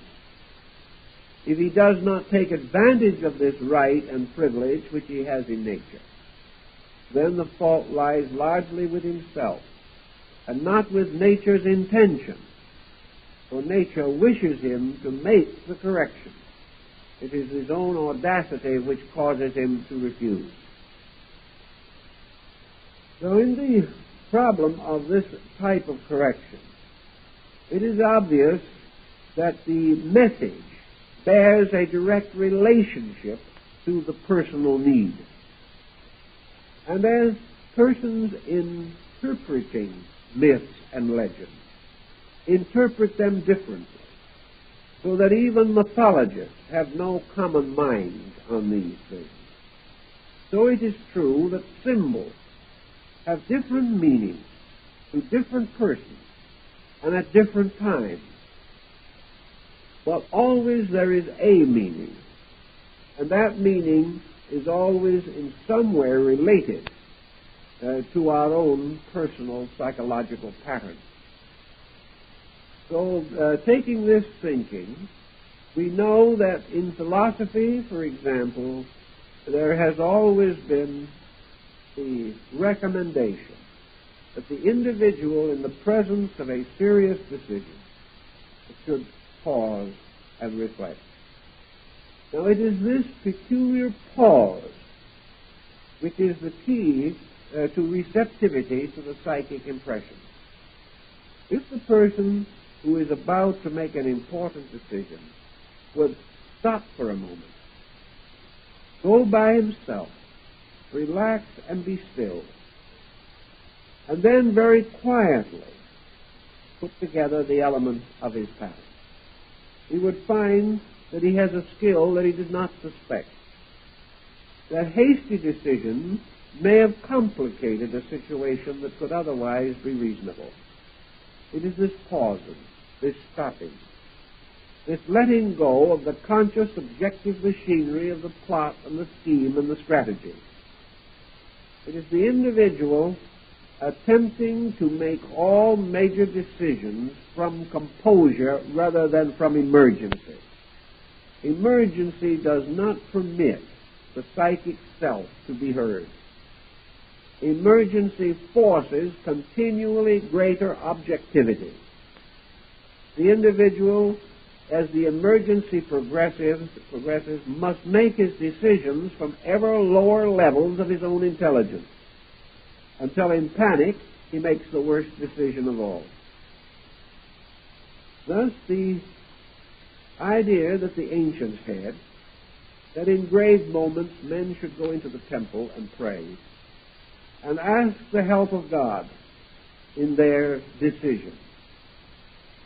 S1: If he does not take advantage of this right and privilege which he has in nature, then the fault lies largely with himself and not with nature's intention, for nature wishes him to make the correction. It is his own audacity which causes him to refuse. So in the problem of this type of correction, it is obvious that the message bears a direct relationship to the personal need. And as persons interpreting myths and legends interpret them differently, so that even mythologists have no common mind on these things, so it is true that symbols have different meanings to different persons and at different times. But always there is a meaning, and that meaning is always in some way related to our own personal psychological pattern. So, taking this thinking, we know that in philosophy, for example, there has always been the recommendation that the individual in the presence of a serious decision should pause and reflect. Now, it is this peculiar pause which is the key to receptivity to the psychic impression. If the person who is about to make an important decision would stop for a moment, go by himself, relax and be still, and then very quietly put together the elements of his task, he would find that he has a skill that he did not suspect. That hasty decisions may have complicated a situation that could otherwise be reasonable. It is this pausing, this stopping, this letting go of the conscious objective machinery of the plot and the scheme and the strategy. It is the individual attempting to make all major decisions from composure rather than from emergency. Emergency does not permit the psychic self to be heard. Emergency forces continually greater objectivity. The individual, as the emergency progresses, must make his decisions from ever lower levels of his own intelligence, until in panic he makes the worst decision of all. Thus, the idea that the ancients had, that in grave moments men should go into the temple and pray and ask the help of God in their decision,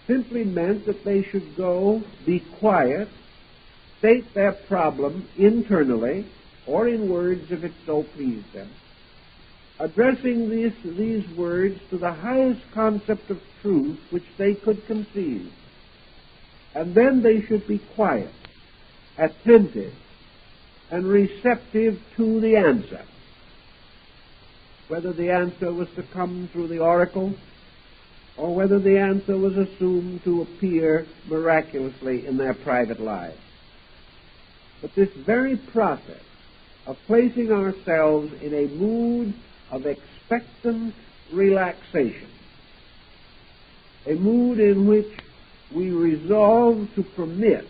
S1: simply meant that they should go, be quiet, state their problem internally or in words if it so pleased them, addressing these words to the highest concept of truth which they could conceive. And then they should be quiet, attentive, and receptive to the answer, whether the answer was to come through the oracle or whether the answer was assumed to appear miraculously in their private lives. But this very process of placing ourselves in a mood of expectant relaxation, a mood in which we resolve to permit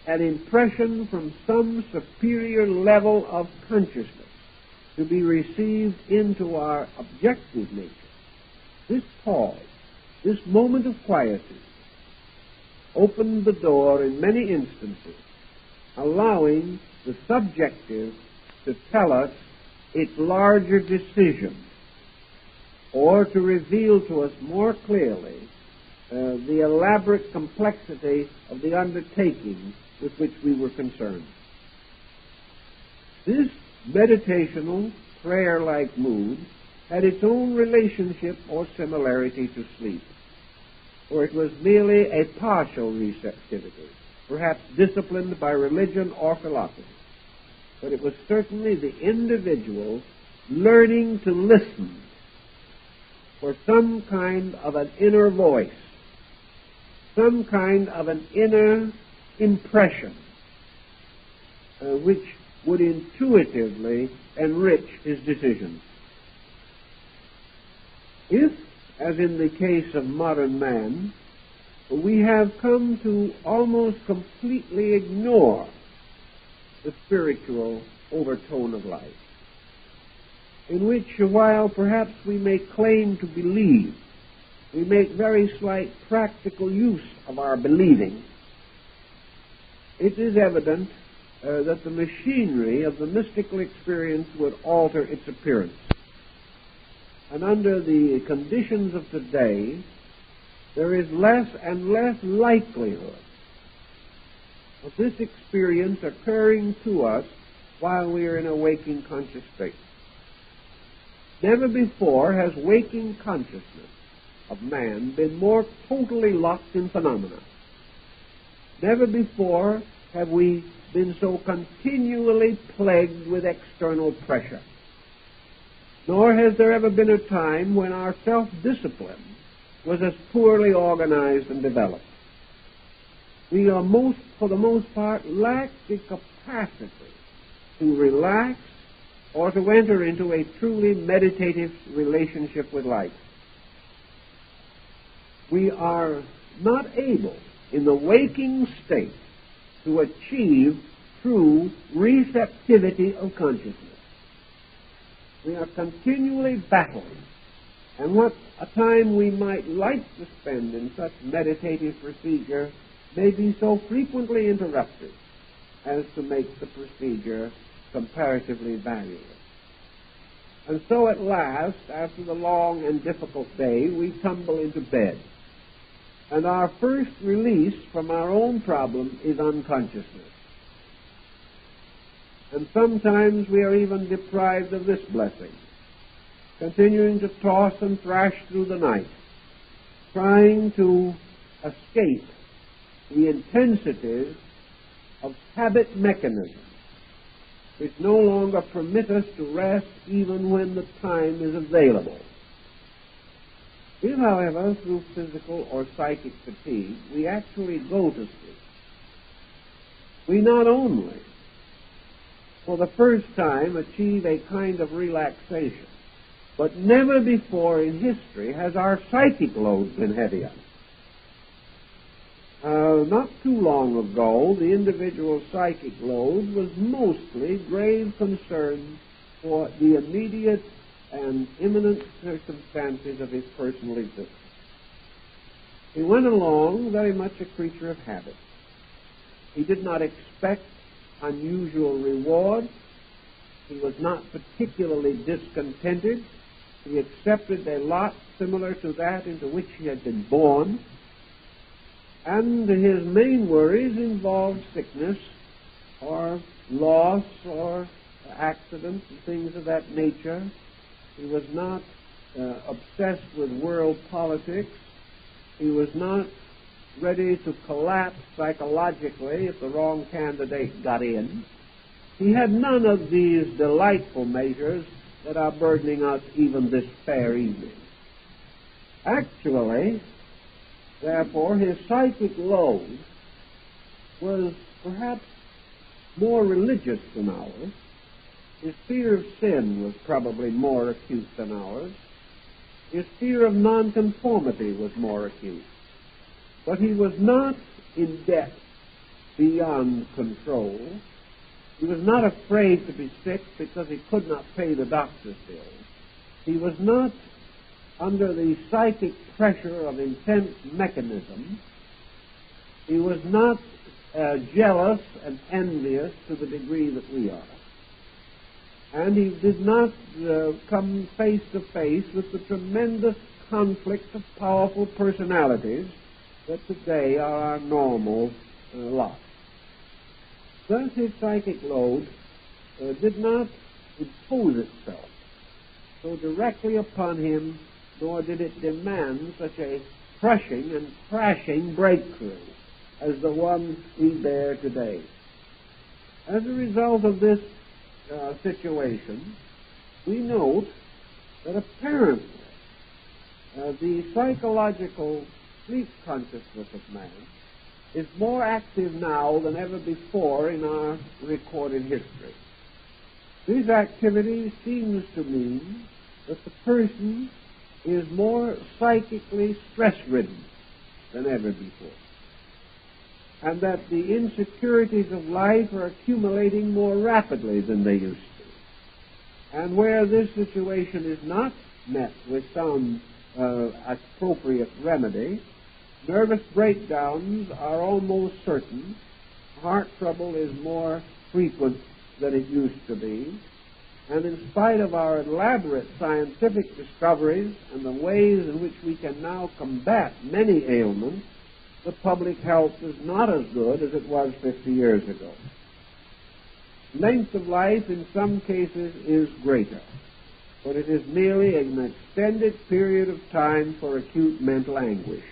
S1: an impression from some superior level of consciousness to be received into our objective nature. This pause, this moment of quietude, opened the door in many instances, allowing the subjective to tell us its larger decision, or to reveal to us more clearly the elaborate complexity of the undertaking with which we were concerned. This meditational, prayer-like mood had its own relationship or similarity to sleep, for it was merely a partial receptivity, perhaps disciplined by religion or philosophy. But it was certainly the individual learning to listen for some kind of an inner voice, some kind of an inner impression, which would intuitively enrich his decisions. If, as in the case of modern man, we have come to almost completely ignore the spiritual overtone of life, in which, while perhaps we may claim to believe, we make very slight practical use of our believing, it is evident that the machinery of the mystical experience would alter its appearance. And under the conditions of today, there is less and less likelihood of this experience occurring to us while we are in a waking conscious state. Never before has waking consciousness of man been more totally locked in phenomena. Never before have we been so continually plagued with external pressure. Nor has there ever been a time when our self-discipline was as poorly organized and developed. We are for the most part, lack the capacity to relax or to enter into a truly meditative relationship with life. We are not able in the waking state to achieve true receptivity of consciousness. We are continually battling, and what a time we might like to spend in such meditative procedure may be so frequently interrupted as to make the procedure comparatively valueless. And so at last, after the long and difficult day, we tumble into bed. And our first release from our own problem is unconsciousness. And sometimes we are even deprived of this blessing, continuing to toss and thrash through the night, trying to escape the intensities of habit mechanisms which no longer permit us to rest even when the time is available. If, however, through physical or psychic fatigue, we actually go to sleep, we not only, for the first time, achieve a kind of relaxation, but never before in history has our psychic load been heavier. Not too long ago, the individual psychic load was mostly grave concern for the immediate and imminent circumstances of his personal existence. He went along very much a creature of habit. He did not expect unusual reward. He was not particularly discontented. He accepted a lot similar to that into which he had been born. And his main worries involved sickness or loss or accidents and things of that nature. He was not obsessed with world politics. He was not ready to collapse psychologically if the wrong candidate got in. He had none of these delightful measures that are burdening us even this fair evening. Actually, therefore, his psychic load was perhaps more religious than ours. His fear of sin was probably more acute than ours. His fear of nonconformity was more acute. But he was not in debt beyond control. He was not afraid to be sick because he could not pay the doctor's bills. He was not under the psychic pressure of intense mechanism. He was not jealous and envious to the degree that we are. And he did not come face to face with the tremendous conflict of powerful personalities that today are our normal lot. Thus his psychic load did not impose itself so directly upon him, nor did it demand such a crushing and crashing breakthrough as the one we bear today. As a result of this situation, we note that apparently the psychological sleep consciousness of man is more active now than ever before in our recorded history. This activity seems to mean that the person is more psychically stress-ridden than ever before, and that the insecurities of life are accumulating more rapidly than they used to. And where this situation is not met with some appropriate remedy, nervous breakdowns are almost certain, heart trouble is more frequent than it used to be, and in spite of our elaborate scientific discoveries and the ways in which we can now combat many ailments, the public health is not as good as it was 50 years ago. Length of life in some cases is greater, but it is merely an extended period of time for acute mental anguish.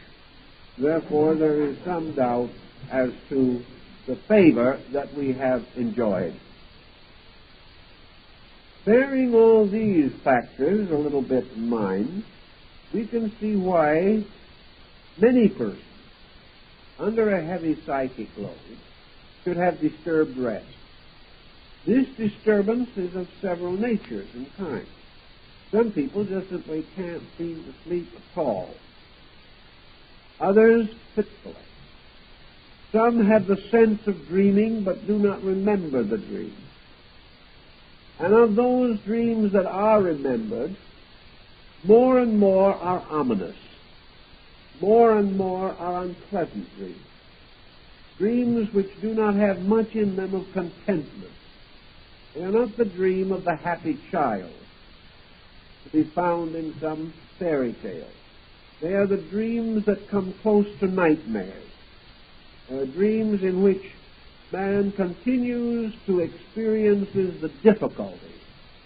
S1: Therefore, there is some doubt as to the favor that we have enjoyed. Bearing all these factors a little bit in mind, we can see why many persons under a heavy psychic load should have disturbed rest. This disturbance is of several natures and kinds. Some people just simply can't seem to sleep at all. Others fitfully. Some have the sense of dreaming but do not remember the dream. And of those dreams that are remembered, more and more are ominous. More and more are unpleasant dreams. Dreams which do not have much in them of contentment. They are not the dream of the happy child to be found in some fairy tale. They are the dreams that come close to nightmares. They are dreams in which man continues to experience the difficulties,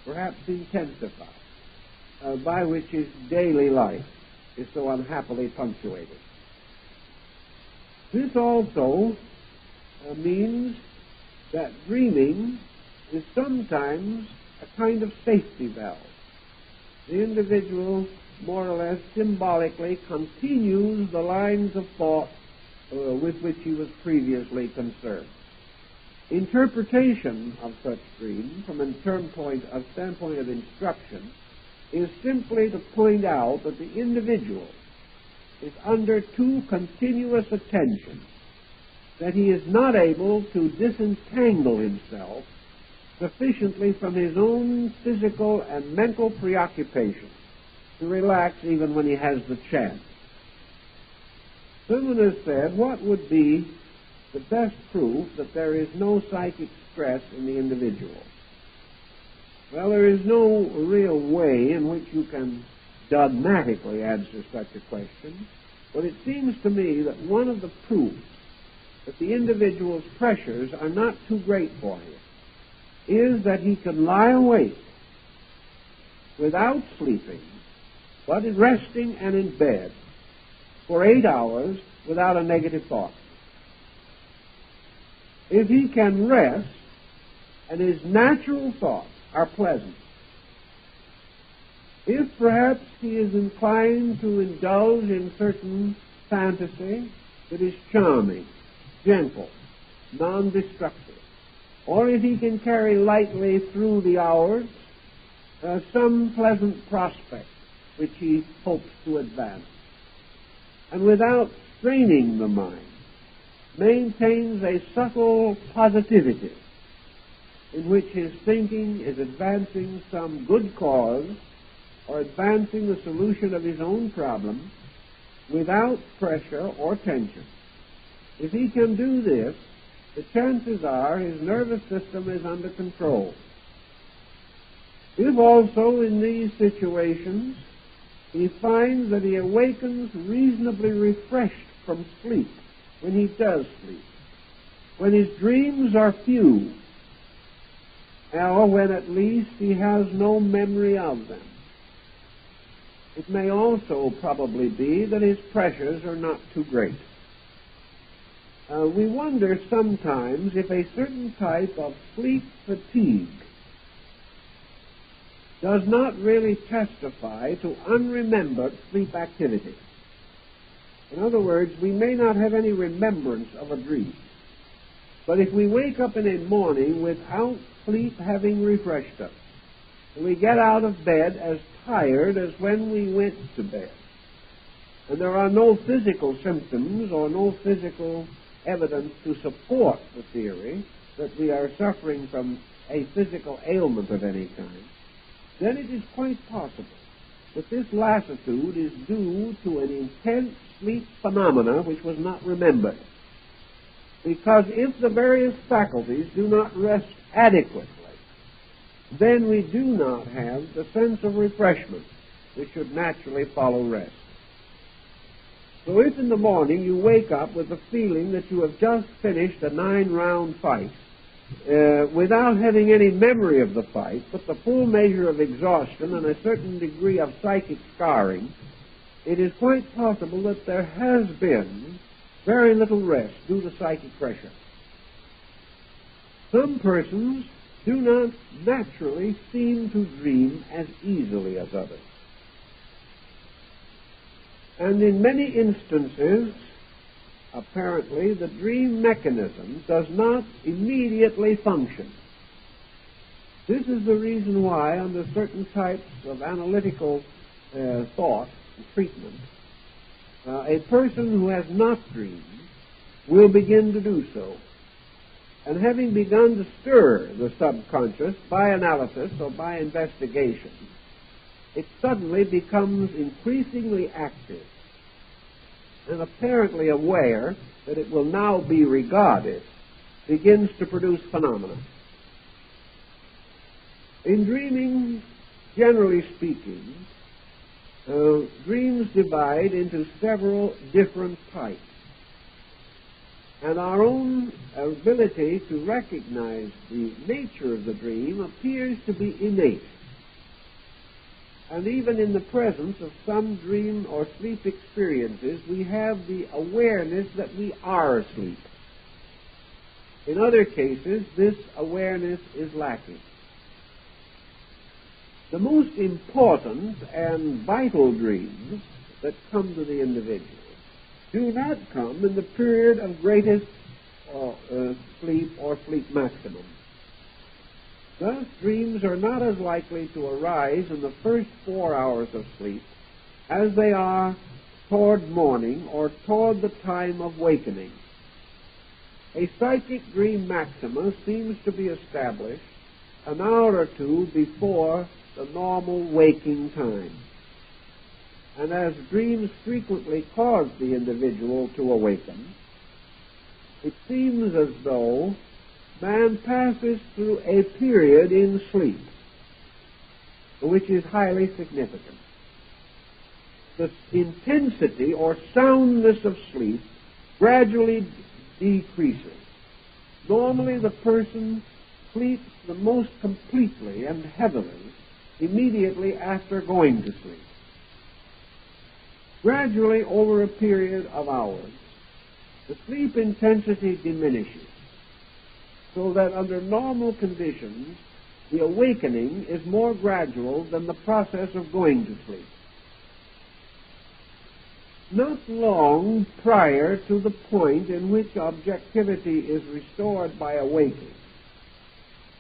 S1: perhaps intensified, by which his daily life is so unhappily punctuated. This also means that dreaming is sometimes a kind of safety valve. The individual, more or less symbolically, continues the lines of thought with which he was previously concerned. Interpretation of such dreams from a standpoint of instruction is simply to point out that the individual is under too continuous attention, that he is not able to disentangle himself sufficiently from his own physical and mental preoccupation to relax even when he has the chance. Someone has said, what would be the best proof that there is no psychic stress in the individual? Well, there is no real way in which you can dogmatically answer such a question, but it seems to me that one of the proofs that the individual's pressures are not too great for him is that he can lie awake without sleeping, but resting and in bed for 8 hours without a negative thought. If he can rest and his natural thoughts are pleasant, if perhaps he is inclined to indulge in certain fantasy that is charming, gentle, non-destructive, or if he can carry lightly through the hours some pleasant prospect which he hopes to advance, and without straining the mind, maintains a subtle positivity in which his thinking is advancing some good cause or advancing the solution of his own problem without pressure or tension. If he can do this, the chances are his nervous system is under control. If also in these situations he finds that he awakens reasonably refreshed from sleep, when he does sleep, when his dreams are few, or when at least he has no memory of them, it may also probably be that his pressures are not too great. We wonder sometimes if a certain type of sleep fatigue does not really testify to unremembered sleep activity. In other words, we may not have any remembrance of a dream, but if we wake up in a morning without sleep having refreshed us, and we get out of bed as tired as when we went to bed, and there are no physical symptoms or no physical evidence to support the theory that we are suffering from a physical ailment of any kind, then it is quite possible that this lassitude is due to an intense sleep phenomena which was not remembered. Because if the various faculties do not rest adequately, then we do not have the sense of refreshment which should naturally follow rest. So if in the morning you wake up with the feeling that you have just finished a 9-round fight, without having any memory of the fight, but the full measure of exhaustion and a certain degree of psychic scarring, it is quite possible that there has been very little rest due to psychic pressure. Some persons do not naturally seem to dream as easily as others. And in many instances, apparently, the dream mechanism does not immediately function. This is the reason why, under certain types of analytical thought and treatment, a person who has not dreamed will begin to do so. And having begun to stir the subconscious by analysis or by investigation, it suddenly becomes increasingly active and apparently aware that it will now be regarded, begins to produce phenomena. In dreaming, generally speaking, dreams divide into several different types. And our own ability to recognize the nature of the dream appears to be innate. And even in the presence of some dream or sleep experiences, we have the awareness that we are asleep. In other cases, this awareness is lacking. The most important and vital dreams that come to the individual do not come in the period of greatest sleep or sleep maximum. Thus, dreams are not as likely to arise in the first 4 hours of sleep as they are toward morning or toward the time of wakening. A psychic dream maxima seems to be established an hour or two before the normal waking time. And as dreams frequently cause the individual to awaken, it seems as though man passes through a period in sleep which is highly significant. The intensity or soundness of sleep gradually decreases. Normally the person sleeps the most completely and heavily immediately after going to sleep. Gradually, over a period of hours, the sleep intensity diminishes, so that under normal conditions, the awakening is more gradual than the process of going to sleep. Not long prior to the point in which objectivity is restored by awaking,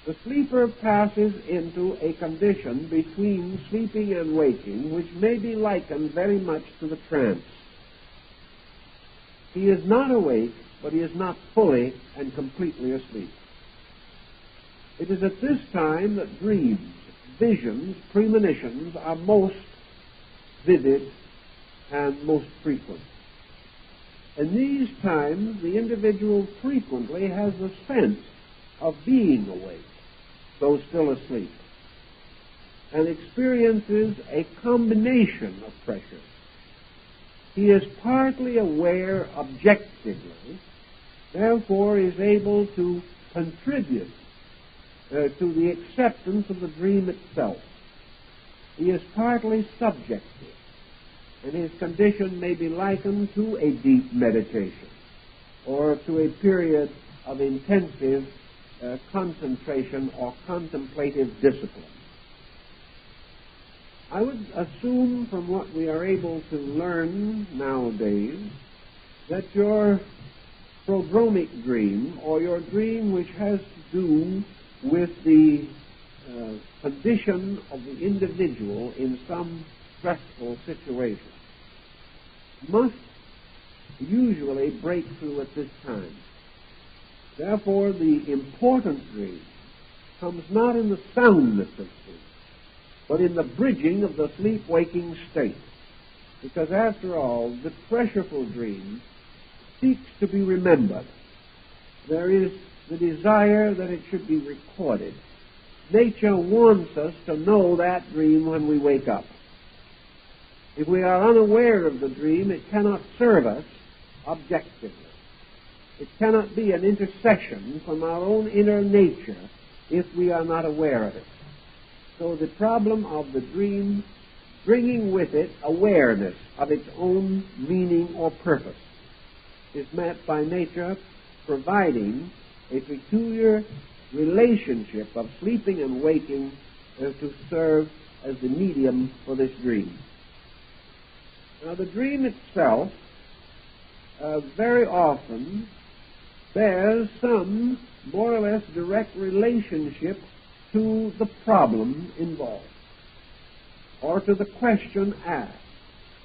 S1: the sleeper passes into a condition between sleeping and waking which may be likened very much to the trance. He is not awake, but he is not fully and completely asleep. It is at this time that dreams, visions, premonitions are most vivid and most frequent. In these times, the individual frequently has a sense of being awake, though still asleep, and experiences a combination of pressures. He is partly aware objectively, therefore is able to contribute to the acceptance of the dream itself. He is partly subjective, and his condition may be likened to a deep meditation or to a period of intensive concentration or contemplative discipline. I would assume from what we are able to learn nowadays that your prodromic dream, or your dream which has to do with the condition of the individual in some stressful situation, must usually break through at this time. Therefore, the important dream comes not in the soundness of sleep, but in the bridging of the sleep-waking state. Because after all, the pressureful dream seeks to be remembered. There is the desire that it should be recorded. Nature wants us to know that dream when we wake up. If we are unaware of the dream, it cannot serve us objectively. It cannot be an intercession from our own inner nature if we are not aware of it. So the problem of the dream, bringing with it awareness of its own meaning or purpose, is met by nature providing a peculiar relationship of sleeping and waking to serve as the medium for this dream. Now, the dream itself very often bears some more or less direct relationship to the problem involved, or to the question asked,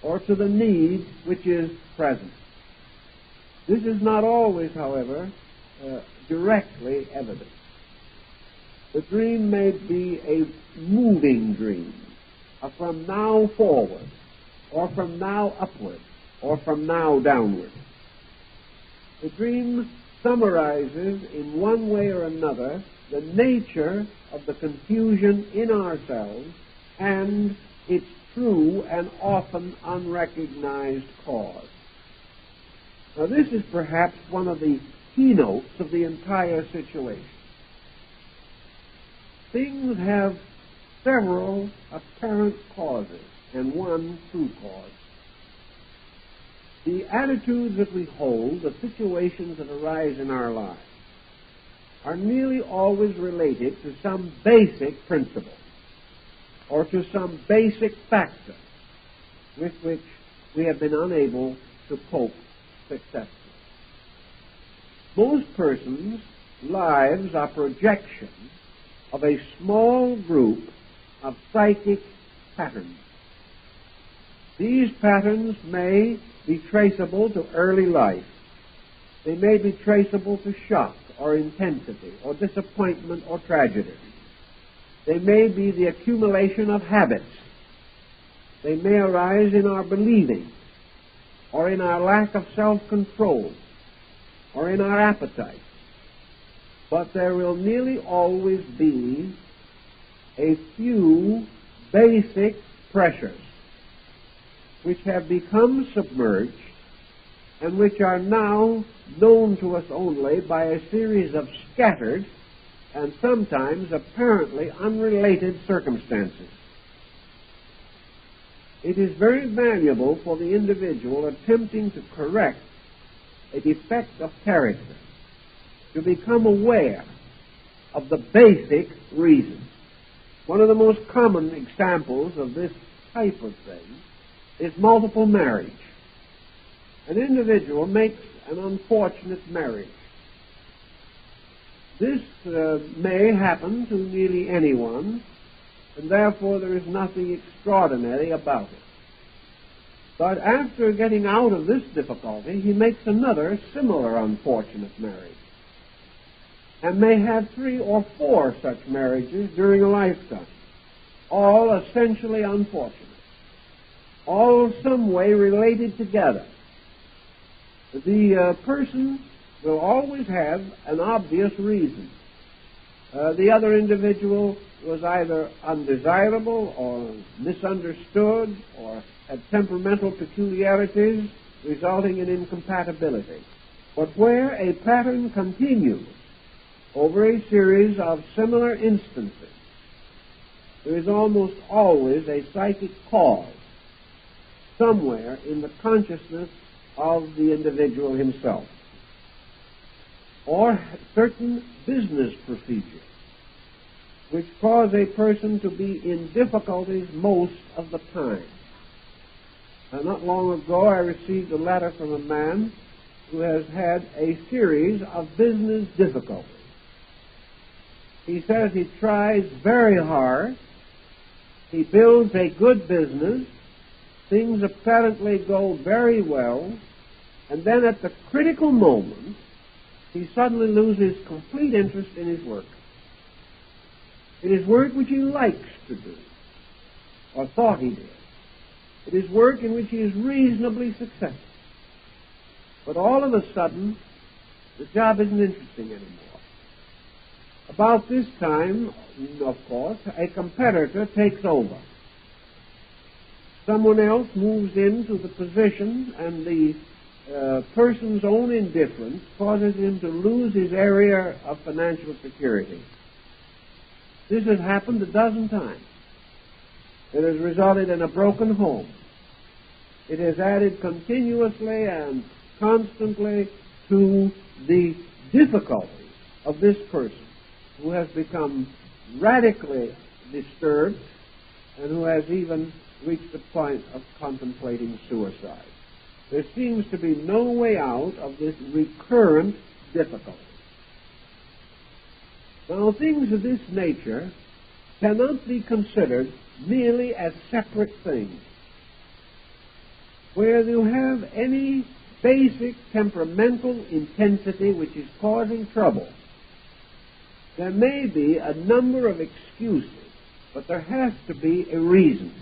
S1: or to the need which is present. This is not always, however, directly evident. The dream may be a moving dream, a from now forward, or from now upward, or from now downward. The dream summarizes in one way or another the nature of the confusion in ourselves and its true and often unrecognized cause. Now, this is perhaps one of the keynotes of the entire situation. Things have several apparent causes and one true cause. The attitudes that we hold, the situations that arise in our lives, are nearly always related to some basic principle or to some basic factor with which we have been unable to cope successfully. Most persons' lives are projections of a small group of psychic patterns. These patterns may be traceable to early life. They may be traceable to shock or intensity or disappointment or tragedy. They may be the accumulation of habits. They may arise in our believing or in our lack of self-control or in our appetite. But there will nearly always be a few basic pressures which have become submerged and which are now known to us only by a series of scattered and sometimes apparently unrelated circumstances. It is very valuable for the individual attempting to correct a defect of character to become aware of the basic reason. One of the most common examples of this type of thing is multiple marriage. An individual makes an unfortunate marriage. This may happen to nearly anyone, and therefore there is nothing extraordinary about it. But after getting out of this difficulty, he makes another similar unfortunate marriage, and may have 3 or 4 such marriages during a lifetime, all essentially unfortunate, all some way related together. The person will always have an obvious reason. The other individual was either undesirable or misunderstood or had temperamental peculiarities resulting in incompatibility. But where a pattern continues over a series of similar instances, there is almost always a psychic cause somewhere in the consciousness of the individual himself, or certain business procedures which cause a person to be in difficulties most of the time. Not long ago I received a letter from a man who has had a series of business difficulties. He says he tries very hard, he builds a good business, things apparently go very well, and then at the critical moment, he suddenly loses complete interest in his work. It is work which he likes to do, or thought he did. It is work in which he is reasonably successful. But all of a sudden, the job isn't interesting anymore. About this time, of course, a competitor takes over. Someone else moves into the position, and the person's own indifference causes him to lose his area of financial security. This has happened a dozen times. It has resulted in a broken home. It has added continuously and constantly to the difficulties of this person, who has become radically disturbed and who has even reached the point of contemplating suicide. There seems to be no way out of this recurrent difficulty. Now, things of this nature cannot be considered merely as separate things. Where you have any basic temperamental intensity which is causing trouble. There may be a number of excuses, but there has to be a reason.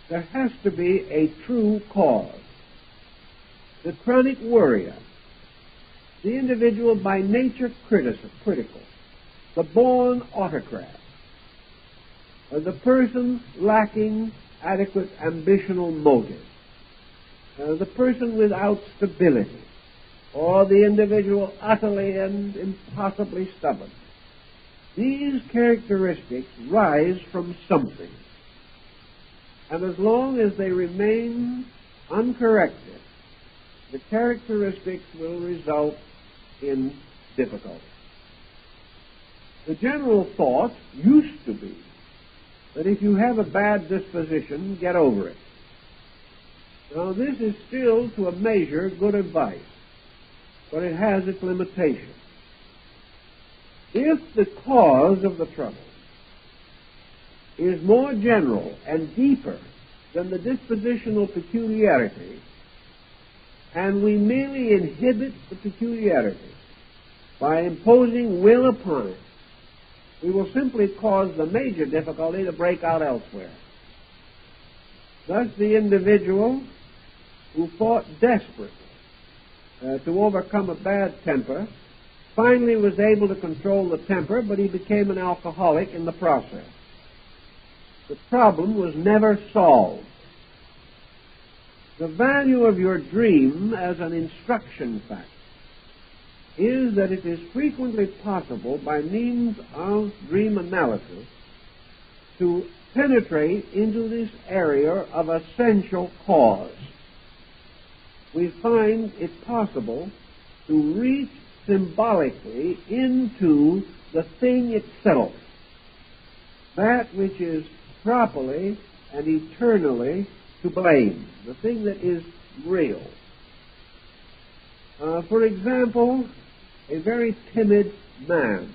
S1: There has to be a true cause. The chronic worrier, the individual by nature critical, the born autocrat, or the person lacking adequate ambitional motive, the person without stability, or the individual utterly and impossibly stubborn. These characteristics rise from something, and as long as they remain uncorrected, the characteristics will result in difficulty. The general thought used to be that if you have a bad disposition, get over it. Now, this is still, to a measure, good advice, but it has its limitations. If the cause of the trouble is more general and deeper than the dispositional peculiarity, and we merely inhibit the peculiarity by imposing will upon it, we will simply cause the major difficulty to break out elsewhere. Thus, the individual who fought desperately to overcome a bad temper finally was able to control the temper, but he became an alcoholic in the process. The problem was never solved. The value of your dream as an instruction factor is that it is frequently possible by means of dream analysis to penetrate into this area of essential cause. We find it possible to reach symbolically into the thing itself, that which is properly and eternally to blame, the thing that is real. For example, a very timid man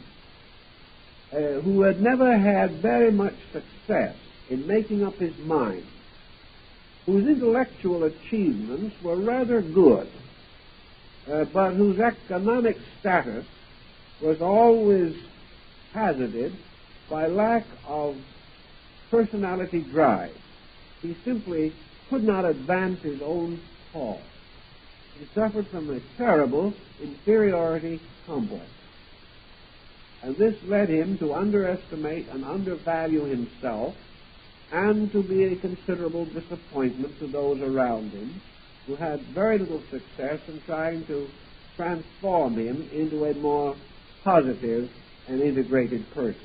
S1: who had never had very much success in making up his mind, whose intellectual achievements were rather good, but whose economic status was always hazarded by lack of personality drive. He simply could not advance his own cause. He suffered from a terrible inferiority complex. And this led him to underestimate and undervalue himself, and to be a considerable disappointment to those around him who had very little success in trying to transform him into a more positive and integrated person.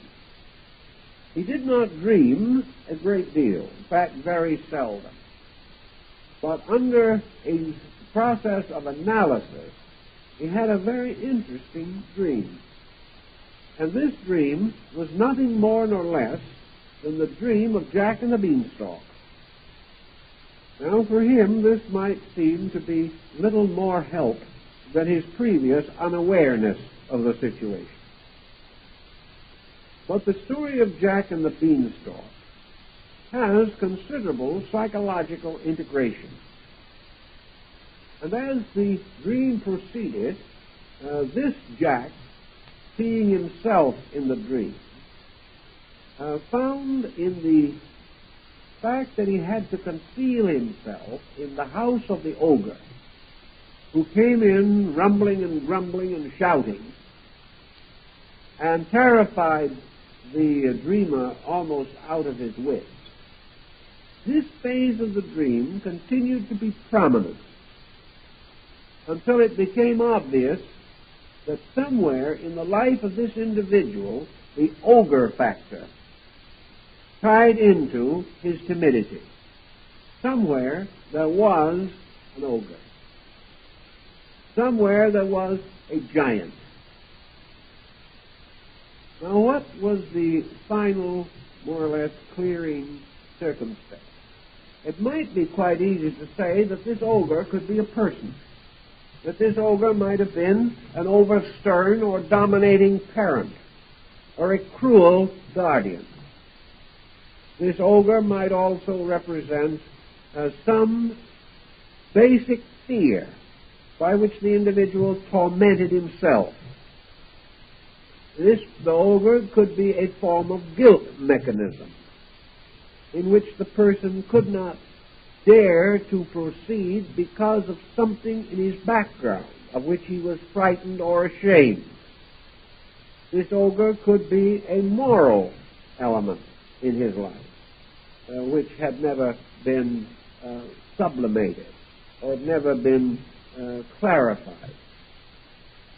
S1: He did not dream a great deal, in fact, very seldom. But under a process of analysis, he had a very interesting dream. And this dream was nothing more nor less than the dream of Jack and the Beanstalk. Now, for him, this might seem to be little more help than his previous unawareness of the situation. But the story of Jack and the Beanstalk has considerable psychological integration. And as the dream proceeded, this Jack, seeing himself in the dream, found in the fact that he had to conceal himself in the house of the ogre, who came in rumbling and grumbling and shouting, and terrified the dreamer almost out of his wits. This phase of the dream continued to be prominent until it became obvious that somewhere in the life of this individual, the ogre factor tied into his timidity. Somewhere there was an ogre. Somewhere there was a giant. Now, what was the final, more or less, clearing circumstance? It might be quite easy to say that this ogre could be a person, that this ogre might have been an overstern or dominating parent, or a cruel guardian. This ogre might also represent some basic fear by which the individual tormented himself. The ogre could be a form of guilt mechanism in which the person could not dare to proceed because of something in his background of which he was frightened or ashamed. This ogre could be a moral element in his life, which had never been sublimated or had never been clarified.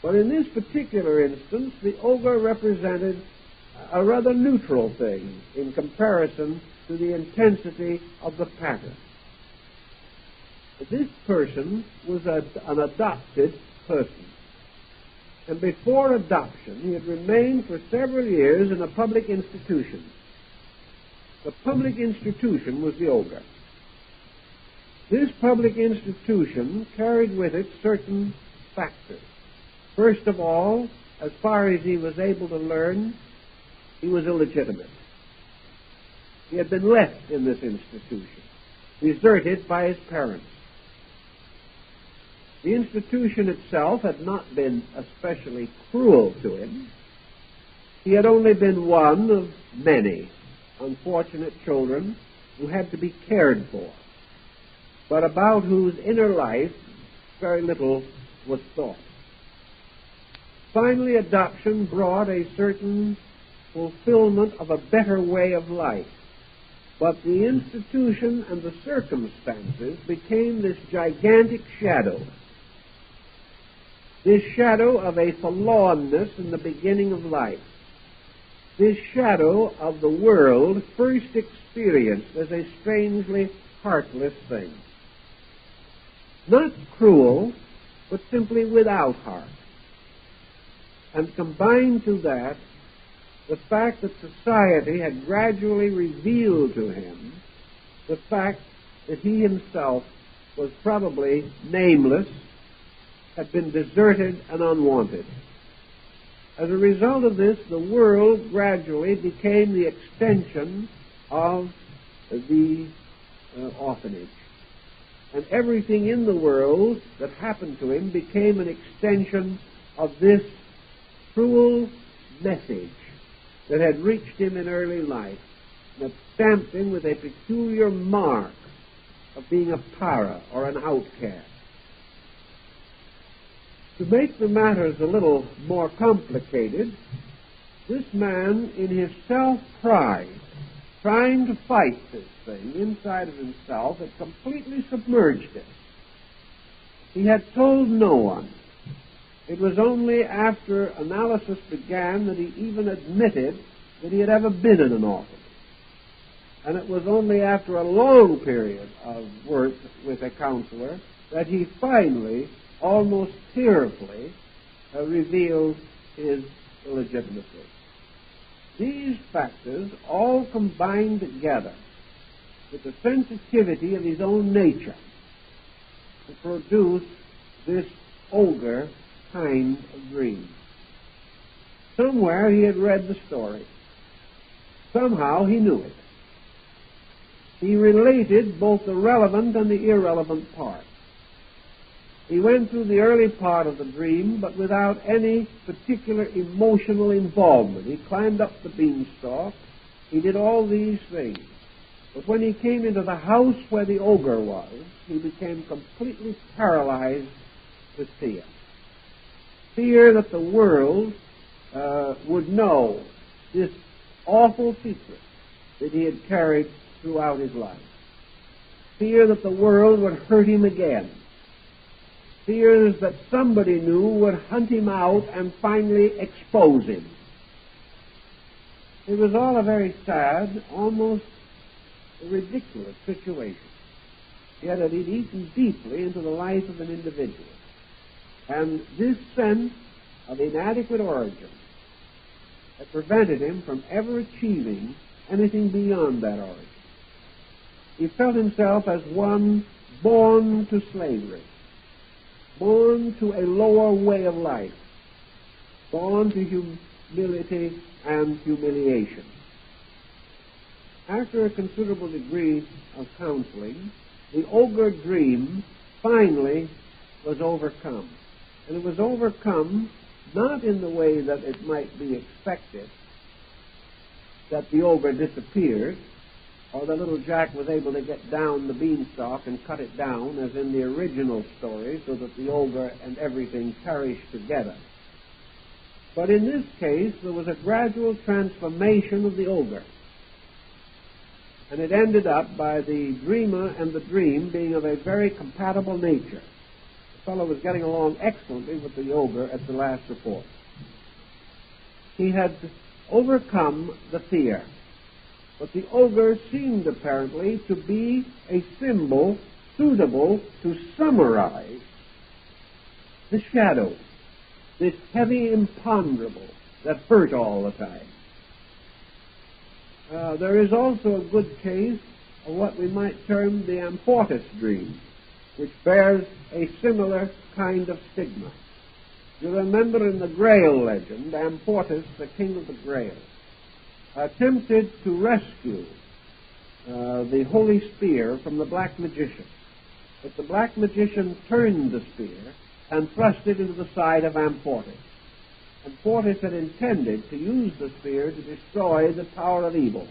S1: But in this particular instance, the ogre represented a rather neutral thing in comparison to the intensity of the pattern. This person was an adopted person. And before adoption, he had remained for several years in a public institution. The public institution was the ogre. This public institution carried with it certain factors. First of all, as far as he was able to learn, he was illegitimate. He had been left in this institution, deserted by his parents. The institution itself had not been especially cruel to him. He had only been one of many unfortunate children who had to be cared for, but about whose inner life very little was thought. Finally, adoption brought a certain fulfillment of a better way of life, but the institution and the circumstances became this gigantic shadow. This shadow of a forlornness in the beginning of life. This shadow of the world first experienced as a strangely heartless thing. Not cruel, but simply without heart. And combined to that, the fact that society had gradually revealed to him the fact that he himself was probably nameless, had been deserted and unwanted. As a result of this, the world gradually became the extension of the orphanage. And everything in the world that happened to him became an extension of this cruel message that had reached him in early life, and that stamped him with a peculiar mark of being a para or an outcast. To make the matters a little more complicated, this man, in his self-pride, trying to fight this thing inside of himself, had completely submerged it. He had told no one. It was only after analysis began that he even admitted that he had ever been in an orphanage. And it was only after a long period of work with a counselor that he finally, almost tearfully, revealed his illegitimacy. These factors all combined together with the sensitivity of his own nature to produce this ogre kind of dream. Somewhere he had read the story. Somehow he knew it. He related both the relevant and the irrelevant part. He went through the early part of the dream, but without any particular emotional involvement. He climbed up the beanstalk. He did all these things. But when he came into the house where the ogre was, he became completely paralyzed with fear. Fear that the world would know this awful secret that he had carried throughout his life. Fear that the world would hurt him again. Fears that somebody new would hunt him out and finally expose him. It was all a very sad, almost ridiculous situation. Yet it had eaten deeply into the life of an individual. And this sense of inadequate origin had prevented him from ever achieving anything beyond that origin. He felt himself as one born to slavery, born to a lower way of life, born to humility and humiliation. After a considerable degree of counseling, the ogre dream finally was overcome. And it was overcome not in the way that it might be expected, that the ogre disappeared, or that little Jack was able to get down the beanstalk and cut it down, as in the original story, so that the ogre and everything perished together. But in this case, there was a gradual transformation of the ogre. And it ended up by the dreamer and the dream being of a very compatible nature. The fellow was getting along excellently with the ogre at the last report. He had overcome the fear. But the ogre seemed apparently to be a symbol suitable to summarize the shadow, this heavy imponderable that hurt all the time. There is also a good case of what we might term the Amfortas dream, which bears a similar kind of stigma. You remember in the Grail legend, Amfortas, the king of the Grail, attempted to rescue the holy spear from the black magician. But the black magician turned the spear and thrust it into the side of Amfortas. Amfortas had intended to use the spear to destroy the power of evil.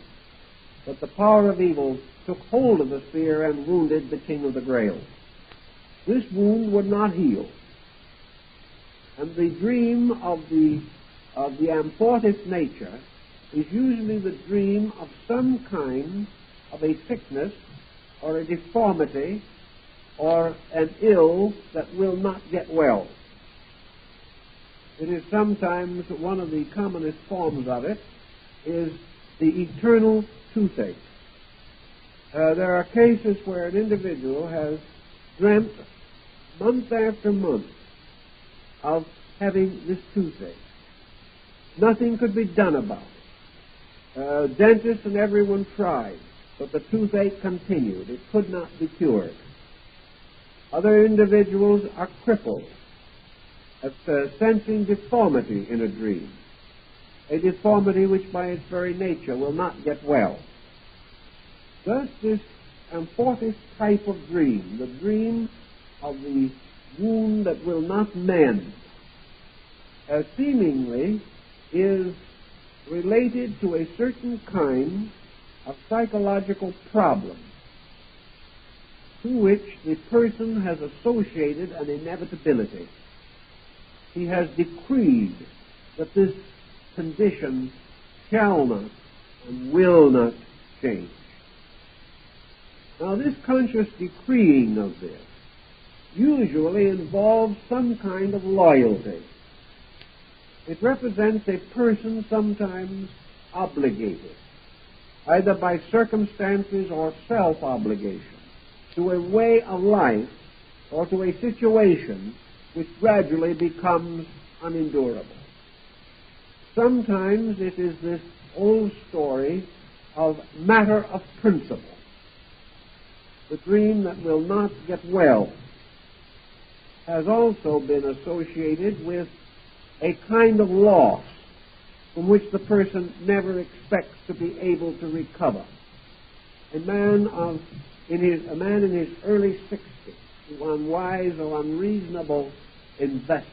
S1: But the power of evil took hold of the spear and wounded the king of the Grail. This wound would not heal. And the dream of the Amfortas nature is usually the dream of some kind of a sickness or a deformity or an ill that will not get well. It is sometimes one of the commonest forms of it is the eternal toothache. There are cases where an individual has dreamt month after month of having this toothache. Nothing could be done about it. Dentists and everyone tried, but the toothache continued. It could not be cured. Other individuals are crippled at sensing deformity in a dream, a deformity which by its very nature will not get well. Thus this Amfortas type of dream, the dream of the wound that will not mend, seemingly is related to a certain kind of psychological problem to which the person has associated an inevitability. He has decreed that this condition shall not and will not change. Now, this conscious decreeing of this usually involves some kind of loyalty. It represents a person sometimes obligated, either by circumstances or self-obligation, to a way of life or to a situation which gradually becomes unendurable. Sometimes it is this old story of matter of principle. The dream that will not get well has also been associated with a kind of loss from which the person never expects to be able to recover. A man in his early 60s, through unwise or unreasonable investment,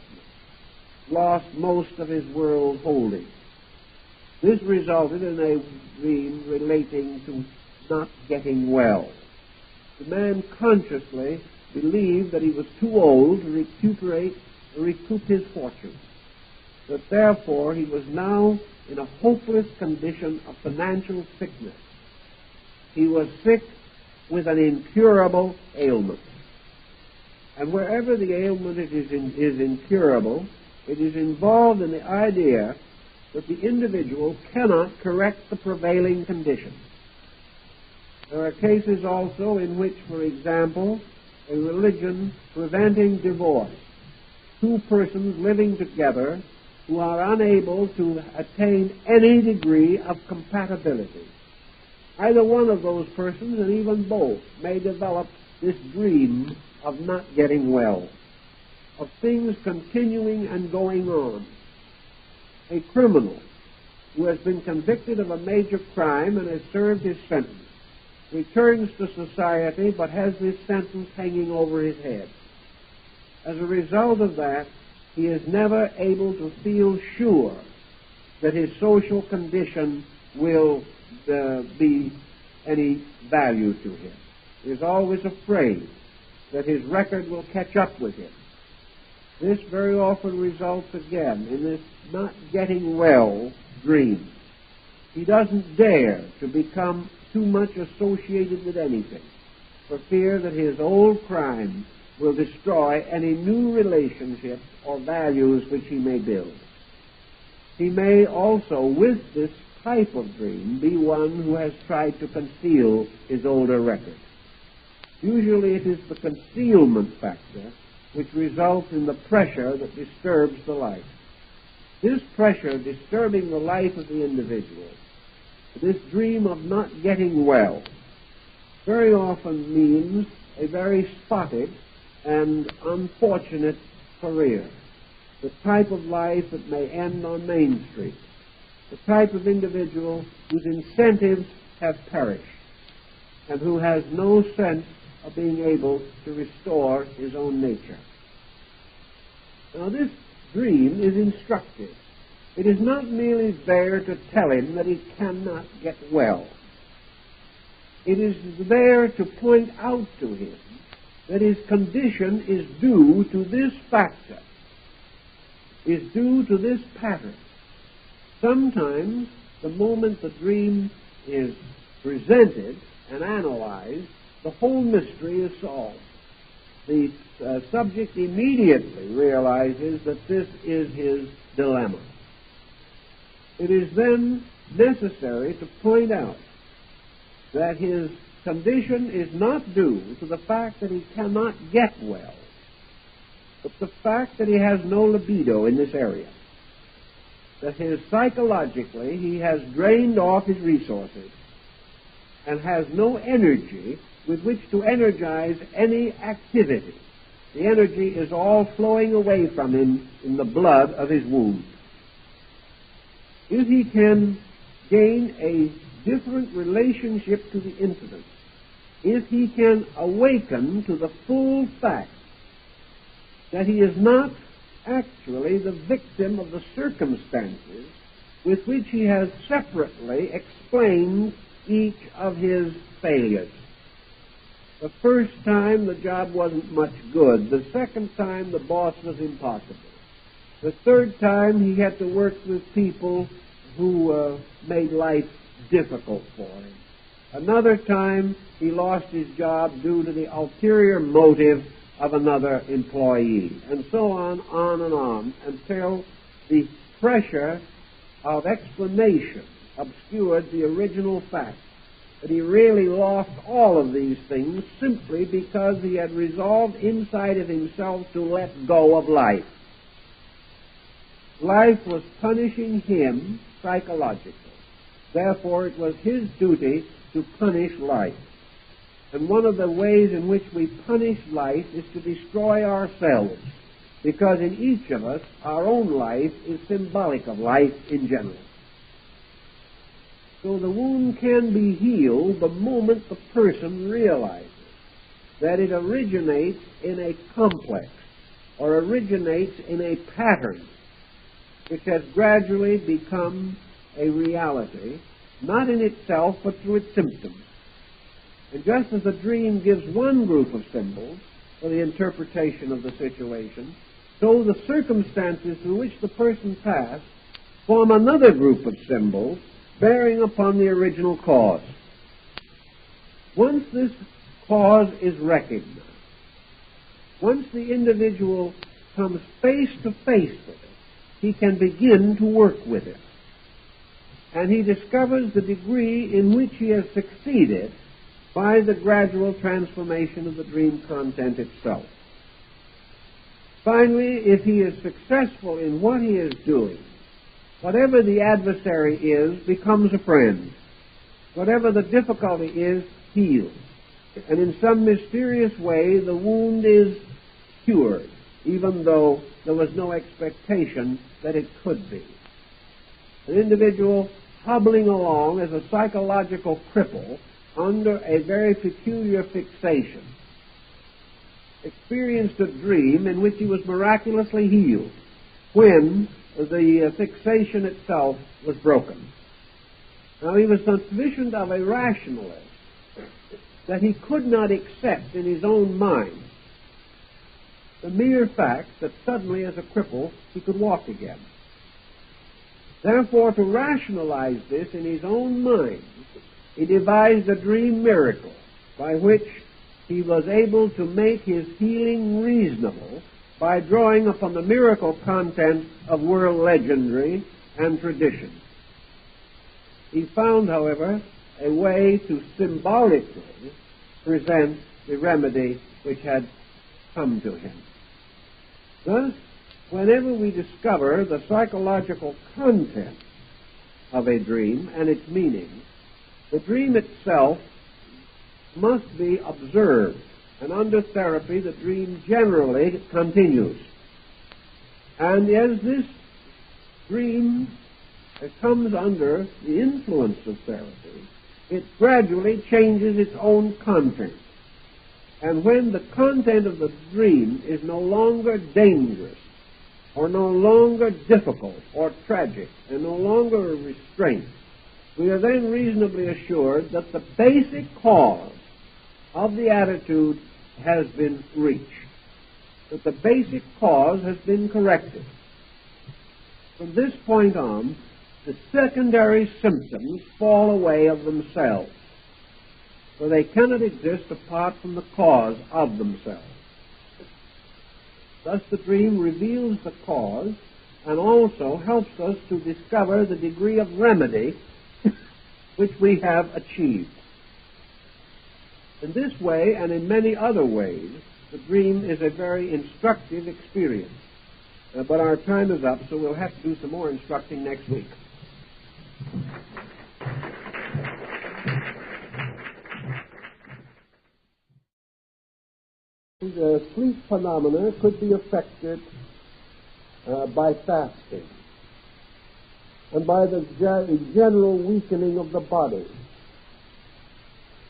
S1: lost most of his world holdings. This resulted in a dream relating to not getting well. The man consciously believed that he was too old to recoup his fortune, that therefore he was now in a hopeless condition of financial sickness. He was sick with an incurable ailment. And wherever the ailment is incurable, it is involved in the idea that the individual cannot correct the prevailing condition. There are cases also in which, for example, a religion preventing divorce, two persons living together who are unable to attain any degree of compatibility. Either one of those persons, and even both, may develop this dream of not getting well, of things continuing and going on. A criminal who has been convicted of a major crime and has served his sentence returns to society but has this sentence hanging over his head. As a result of that, he is never able to feel sure that his social condition will be any value to him. He is always afraid that his record will catch up with him. This very often results again in this not getting well dream. He doesn't dare to become too much associated with anything for fear that his old crime will destroy any new relationships or values which he may build. He may also, with this type of dream, be one who has tried to conceal his older record. Usually it is the concealment factor which results in the pressure that disturbs the life. This pressure disturbing the life of the individual, this dream of not getting well, very often means a very spotted and unfortunate career, the type of life that may end on Main Street, the type of individual whose incentives have perished and who has no sense of being able to restore his own nature. Now, this dream is instructive. It is not merely there to tell him that he cannot get well. It is there to point out to him that his condition is due to this factor, is due to this pattern. Sometimes, the moment the dream is presented and analyzed, the whole mystery is solved. The subject immediately realizes that this is his dilemma. It is then necessary to point out that his condition is not due to the fact that he cannot get well, but the fact that he has no libido in this area, that psychologically he has drained off his resources and has no energy with which to energize any activity. The energy is all flowing away from him in the blood of his wound. If he can gain a different relationship to the incident, if he can awaken to the full fact that he is not actually the victim of the circumstances with which he has separately explained each of his failures. The first time the job wasn't much good. The second time the boss was impossible. The third time he had to work with people who made life difficult for him. Another time he lost his job due to the ulterior motive of another employee, and so on and on, until the pressure of explanation obscured the original fact that he really lost all of these things simply because he had resolved inside of himself to let go of life. Life was punishing him psychologically. Therefore, it was his duty to punish life. And one of the ways in which we punish life is to destroy ourselves, because in each of us, our own life is symbolic of life in general. So the wound can be healed the moment the person realizes that it originates in a complex or originates in a pattern which has gradually become a reality, not in itself but through its symptoms. And just as a dream gives one group of symbols for the interpretation of the situation, so the circumstances through which the person passed form another group of symbols bearing upon the original cause. Once this cause is recognized, once the individual comes face to face with it, he can begin to work with it. And he discovers the degree in which he has succeeded by the gradual transformation of the dream content itself. Finally, if he is successful in what he is doing, whatever the adversary is becomes a friend. Whatever the difficulty is, healed. And in some mysterious way, the wound is cured, even though there was no expectation that it could be. An individual hobbling along as a psychological cripple under a very peculiar fixation, experienced a dream in which he was miraculously healed when the fixation itself was broken. Now, he was sufficient of a rationalist that he could not accept in his own mind the mere fact that suddenly, as a cripple, he could walk again. Therefore, to rationalize this in his own mind, he devised a dream miracle by which he was able to make his healing reasonable by drawing upon the miracle content of world legendary and tradition. He found, however, a way to symbolically present the remedy which had come to him. Thus, whenever we discover the psychological content of a dream and its meaning, the dream itself must be observed, and under therapy the dream generally continues. And as this dream comes under the influence of therapy, it gradually changes its own content. And when the content of the dream is no longer dangerous, or no longer difficult or tragic, and no longer a restraint, we are then reasonably assured that the basic cause of the attitude has been reached, that the basic cause has been corrected. From this point on, the secondary symptoms fall away of themselves, for they cannot exist apart from the cause of themselves. Thus the dream reveals the cause and also helps us to discover the degree of remedy which we have achieved. In this way and in many other ways, the dream is a very instructive experience. But our time is up, so we'll have to do some more instructing next week. The sleep phenomena could be affected by fasting and by the general weakening of the body,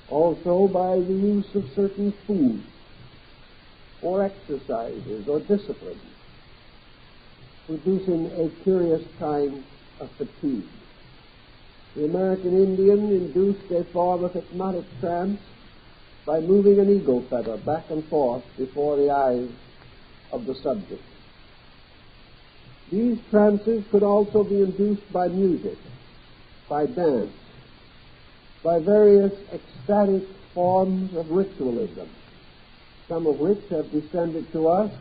S1: also by the use of certain foods or exercises or disciplines, producing a curious kind of fatigue. The American Indian induced a form of hypnotic trance by moving an eagle feather back and forth before the eyes of the subject. These trances could also be induced by music, by dance, by various ecstatic forms of ritualism, some of which have descended to us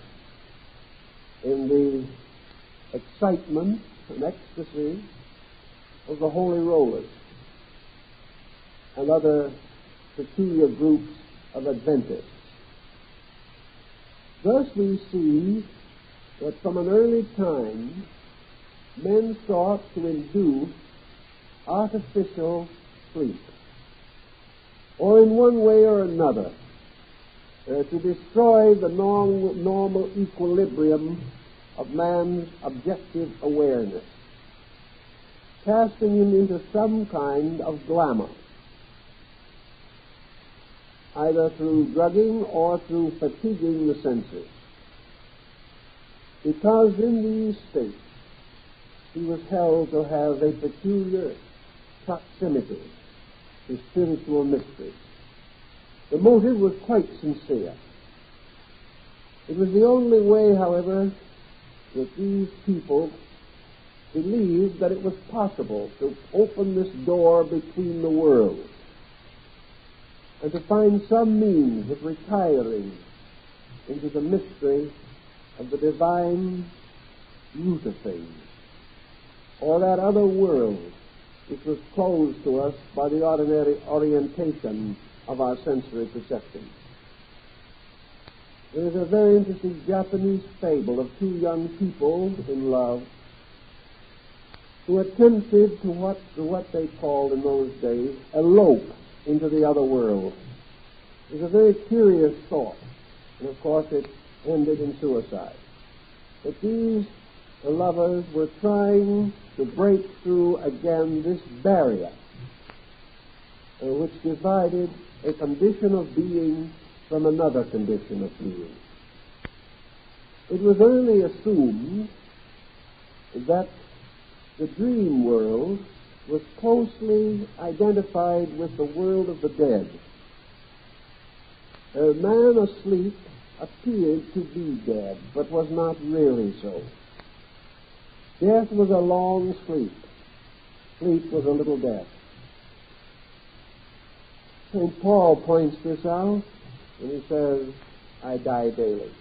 S1: in the excitement and ecstasy of the holy rollers and other peculiar groups of Adventists. Thus we see that from an early time men sought to induce artificial sleep, or in one way or another to destroy the normal equilibrium of man's objective awareness, casting him into some kind of glamour, either through drugging or through fatiguing the senses. Because in these states he was held to have a peculiar proximity to spiritual mysteries. The motive was quite sincere. It was the only way, however, that these people believed that it was possible to open this door between the worlds and to find some means of retiring into the mystery of the divine root of things, or that other world which was closed to us by the ordinary orientation of our sensory perception. There is a very interesting Japanese fable of two young people in love who attempted to what they called in those days elope into the other world. It was a very curious thought, and of course it ended in suicide. But these lovers were trying to break through again this barrier which divided a condition of being from another condition of being. It was early assumed that the dream world was closely identified with the world of the dead. A man asleep appeared to be dead, but was not really so. Death was a long sleep. Sleep was a little death. St. Paul points this out when he says, I die daily.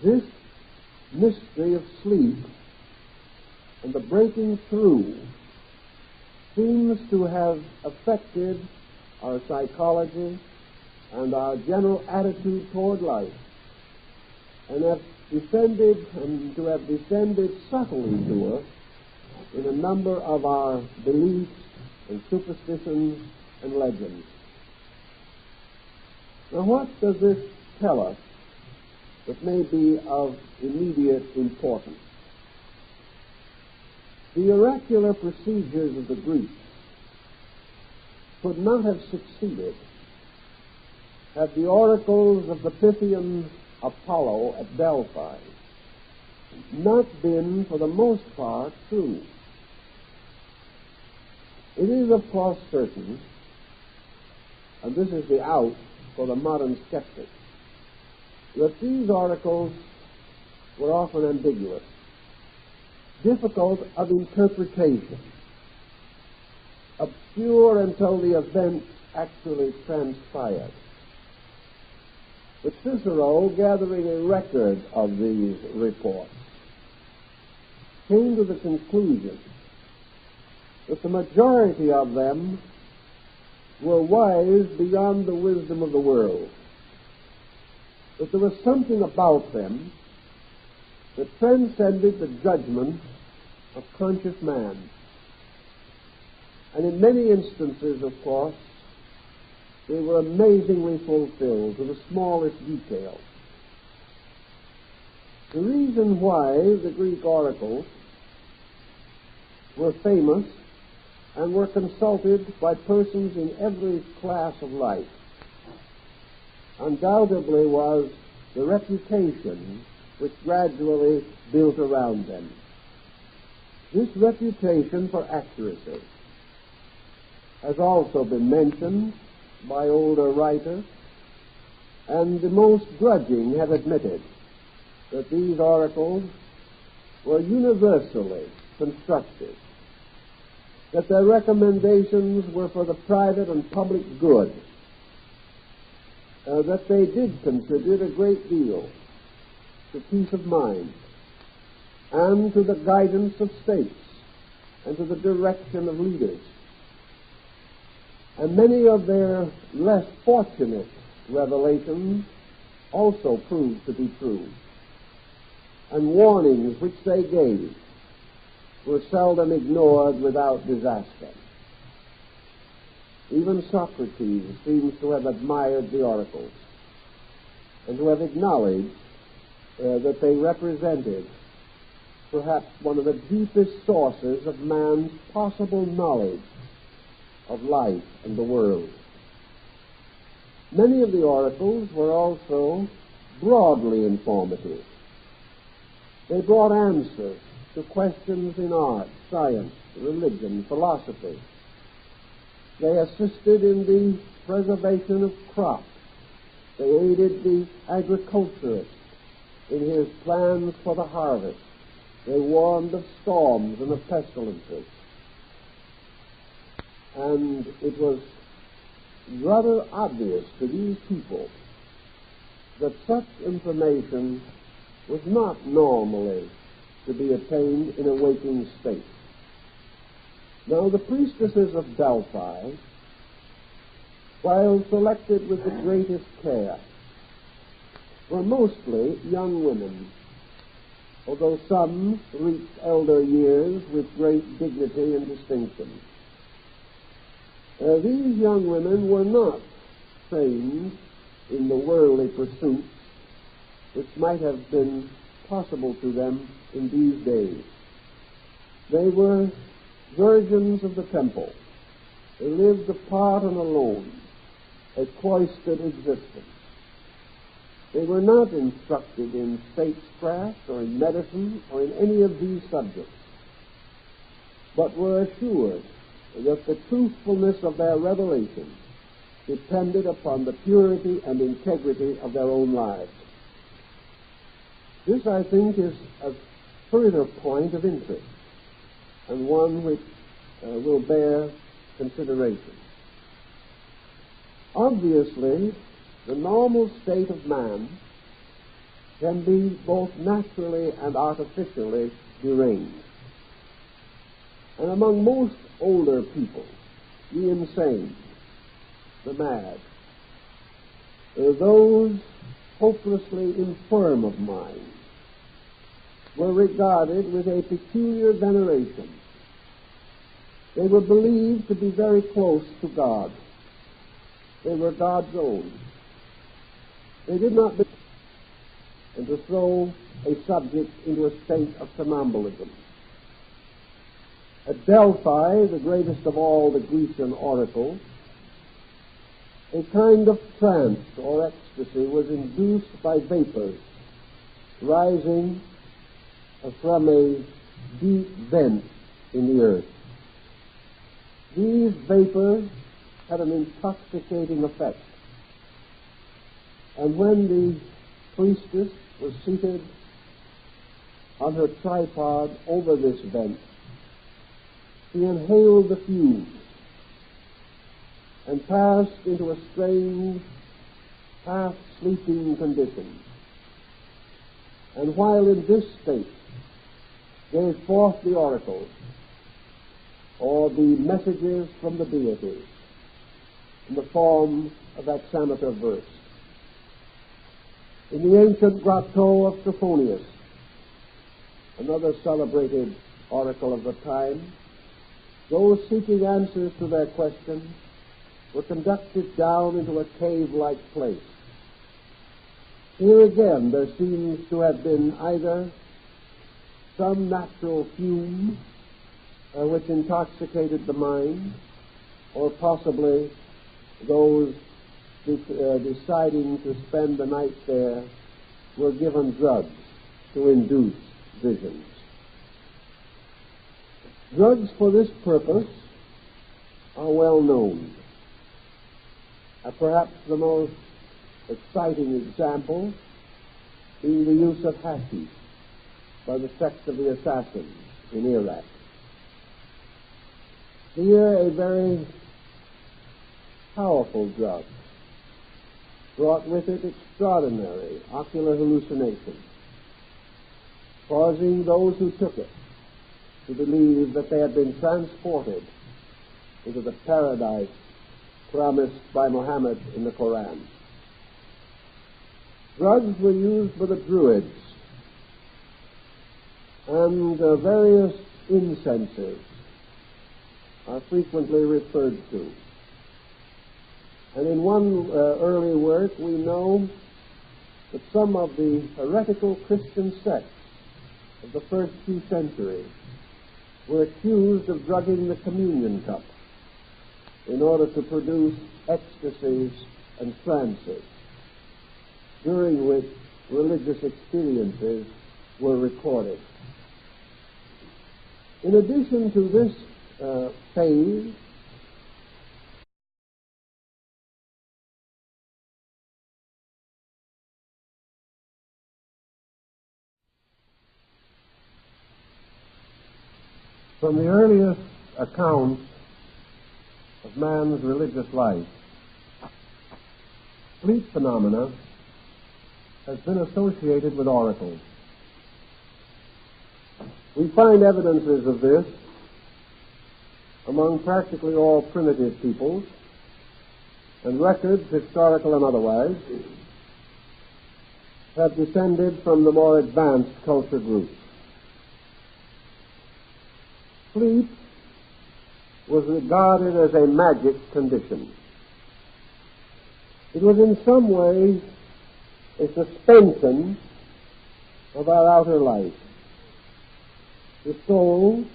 S1: This mystery of sleep and the breaking through seems to have affected our psychology and our general attitude toward life, and have descended subtly to us in a number of our beliefs and superstitions and legends. Now, what does this tell us that may be of immediate importance? The oracular procedures of the Greeks could not have succeeded had the oracles of the Pythian Apollo at Delphi not been, for the most part, true. It is, of course, certain, and this is the out for the modern skeptic, that these oracles were often ambiguous, difficult of interpretation, obscure until the event actually transpired. But Cicero, gathering a record of these reports, came to the conclusion that the majority of them were wise beyond the wisdom of the world, that there was something about them that transcended the judgment of conscious man. And in many instances, of course, they were amazingly fulfilled to the smallest detail. The reason why the Greek oracles were famous and were consulted by persons in every class of life undoubtedly was the reputation which gradually built around them. This reputation for accuracy has also been mentioned by older writers, and the most grudging have admitted that these oracles were universally constructive, that their recommendations were for the private and public good, that they did contribute a great deal to peace of mind and to the guidance of states and to the direction of leaders. And many of their less fortunate revelations also proved to be true. And warnings which they gave were seldom ignored without disaster. Even Socrates seems to have admired the oracles and to have acknowledged that they represented perhaps one of the deepest sources of man's possible knowledge of life and the world. Many of the oracles were also broadly informative. They brought answers to questions in art, science, religion, philosophy. They assisted in the preservation of crops. They aided the agriculturist in his plans for the harvest. They warned of storms and of pestilences. And it was rather obvious to these people that such information was not normally to be attained in a waking state. Now, the priestesses of Delphi, while selected with the greatest care, were mostly young women, although some reached elder years with great dignity and distinction. These young women were not trained in the worldly pursuits which might have been possible to them in these days. They were virgins of the temple, They lived apart and alone, a cloistered existence. They were not instructed in statecraft or in medicine or in any of these subjects, but were assured that the truthfulness of their revelation depended upon the purity and integrity of their own lives. This, I think, is a further point of interest, and one which will bear consideration. Obviously, the normal state of man can be both naturally and artificially deranged. And among most older people, the insane, the mad, those hopelessly infirm of mind were regarded with a peculiar veneration. They were believed to be very close to God. They were God's own. They did not believe and to throw a subject into a state of somnambulism. At Delphi, the greatest of all the Grecian oracles, a kind of trance or ecstasy was induced by vapors rising from a deep vent in the earth. These vapors had an intoxicating effect, and when the priestess was seated on her tripod over this vent, she inhaled the fumes and passed into a strange, half-sleeping condition. And while in this state, gave forth the oracles, or the messages from the deities, in the form of hexameter verse. In the ancient grotto of Trophonius, another celebrated oracle of the time, those seeking answers to their questions were conducted down into a cave-like place. Here again there seems to have been either some natural fume which intoxicated the mind, or possibly those deciding to spend the night there were given drugs to induce visions. Drugs for this purpose are well known. Perhaps the most exciting example being the use of hashish by the sect of the Assassins in Iraq. Here a very powerful drug brought with it extraordinary ocular hallucinations, causing those who took it to believe that they had been transported into the paradise promised by Muhammad in the Koran. Drugs were used by the Druids, and various incenses are frequently referred to. And in one early work we know that some of the heretical Christian sects of the first few centuries were accused of drugging the communion cup in order to produce ecstasies and trances, during which religious experiences were recorded. In addition to this phase, from the earliest accounts of man's religious life, sleep phenomena has been associated with oracles. We find evidences of this among practically all primitive peoples, and records, historical and otherwise, have descended from the more advanced culture groups. Sleep was regarded as a magic condition. It was in some ways a suspension of our outer life. The soul,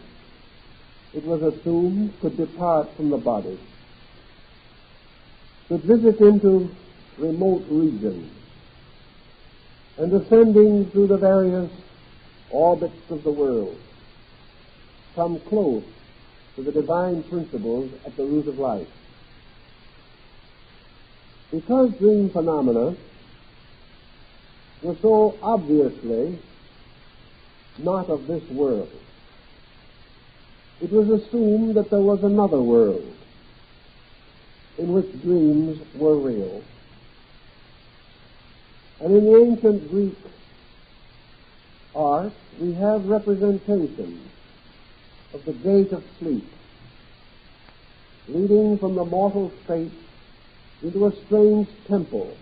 S1: it was assumed, could depart from the body. could visit into remote regions and ascending through the various orbits of the world, come close to the divine principles at the root of life. Because dream phenomena were so obviously not of this world, it was assumed that there was another world in which dreams were real. And in the ancient Greek art, we have representations of the gate of sleep, leading from the mortal state into a strange temple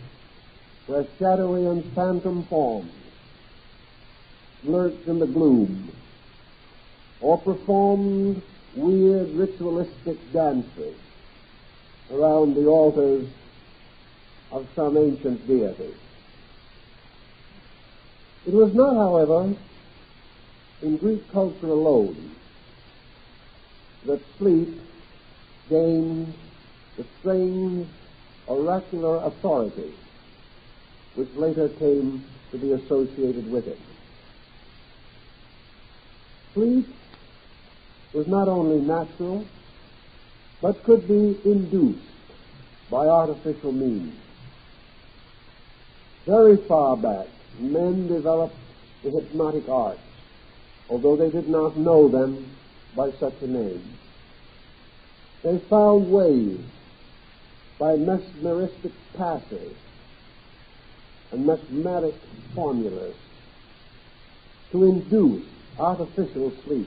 S1: where shadowy and phantom forms lurked in the gloom or performed weird ritualistic dances around the altars of some ancient deity. It was not, however, in Greek culture alone that sleep gained the strange oracular authority which later came to be associated with it. Sleep was not only natural, but could be induced by artificial means. Very far back, men developed the hypnotic arts, although they did not know them by such a name. They found ways by mesmeristic passes and mesmeric formulas to induce artificial sleep.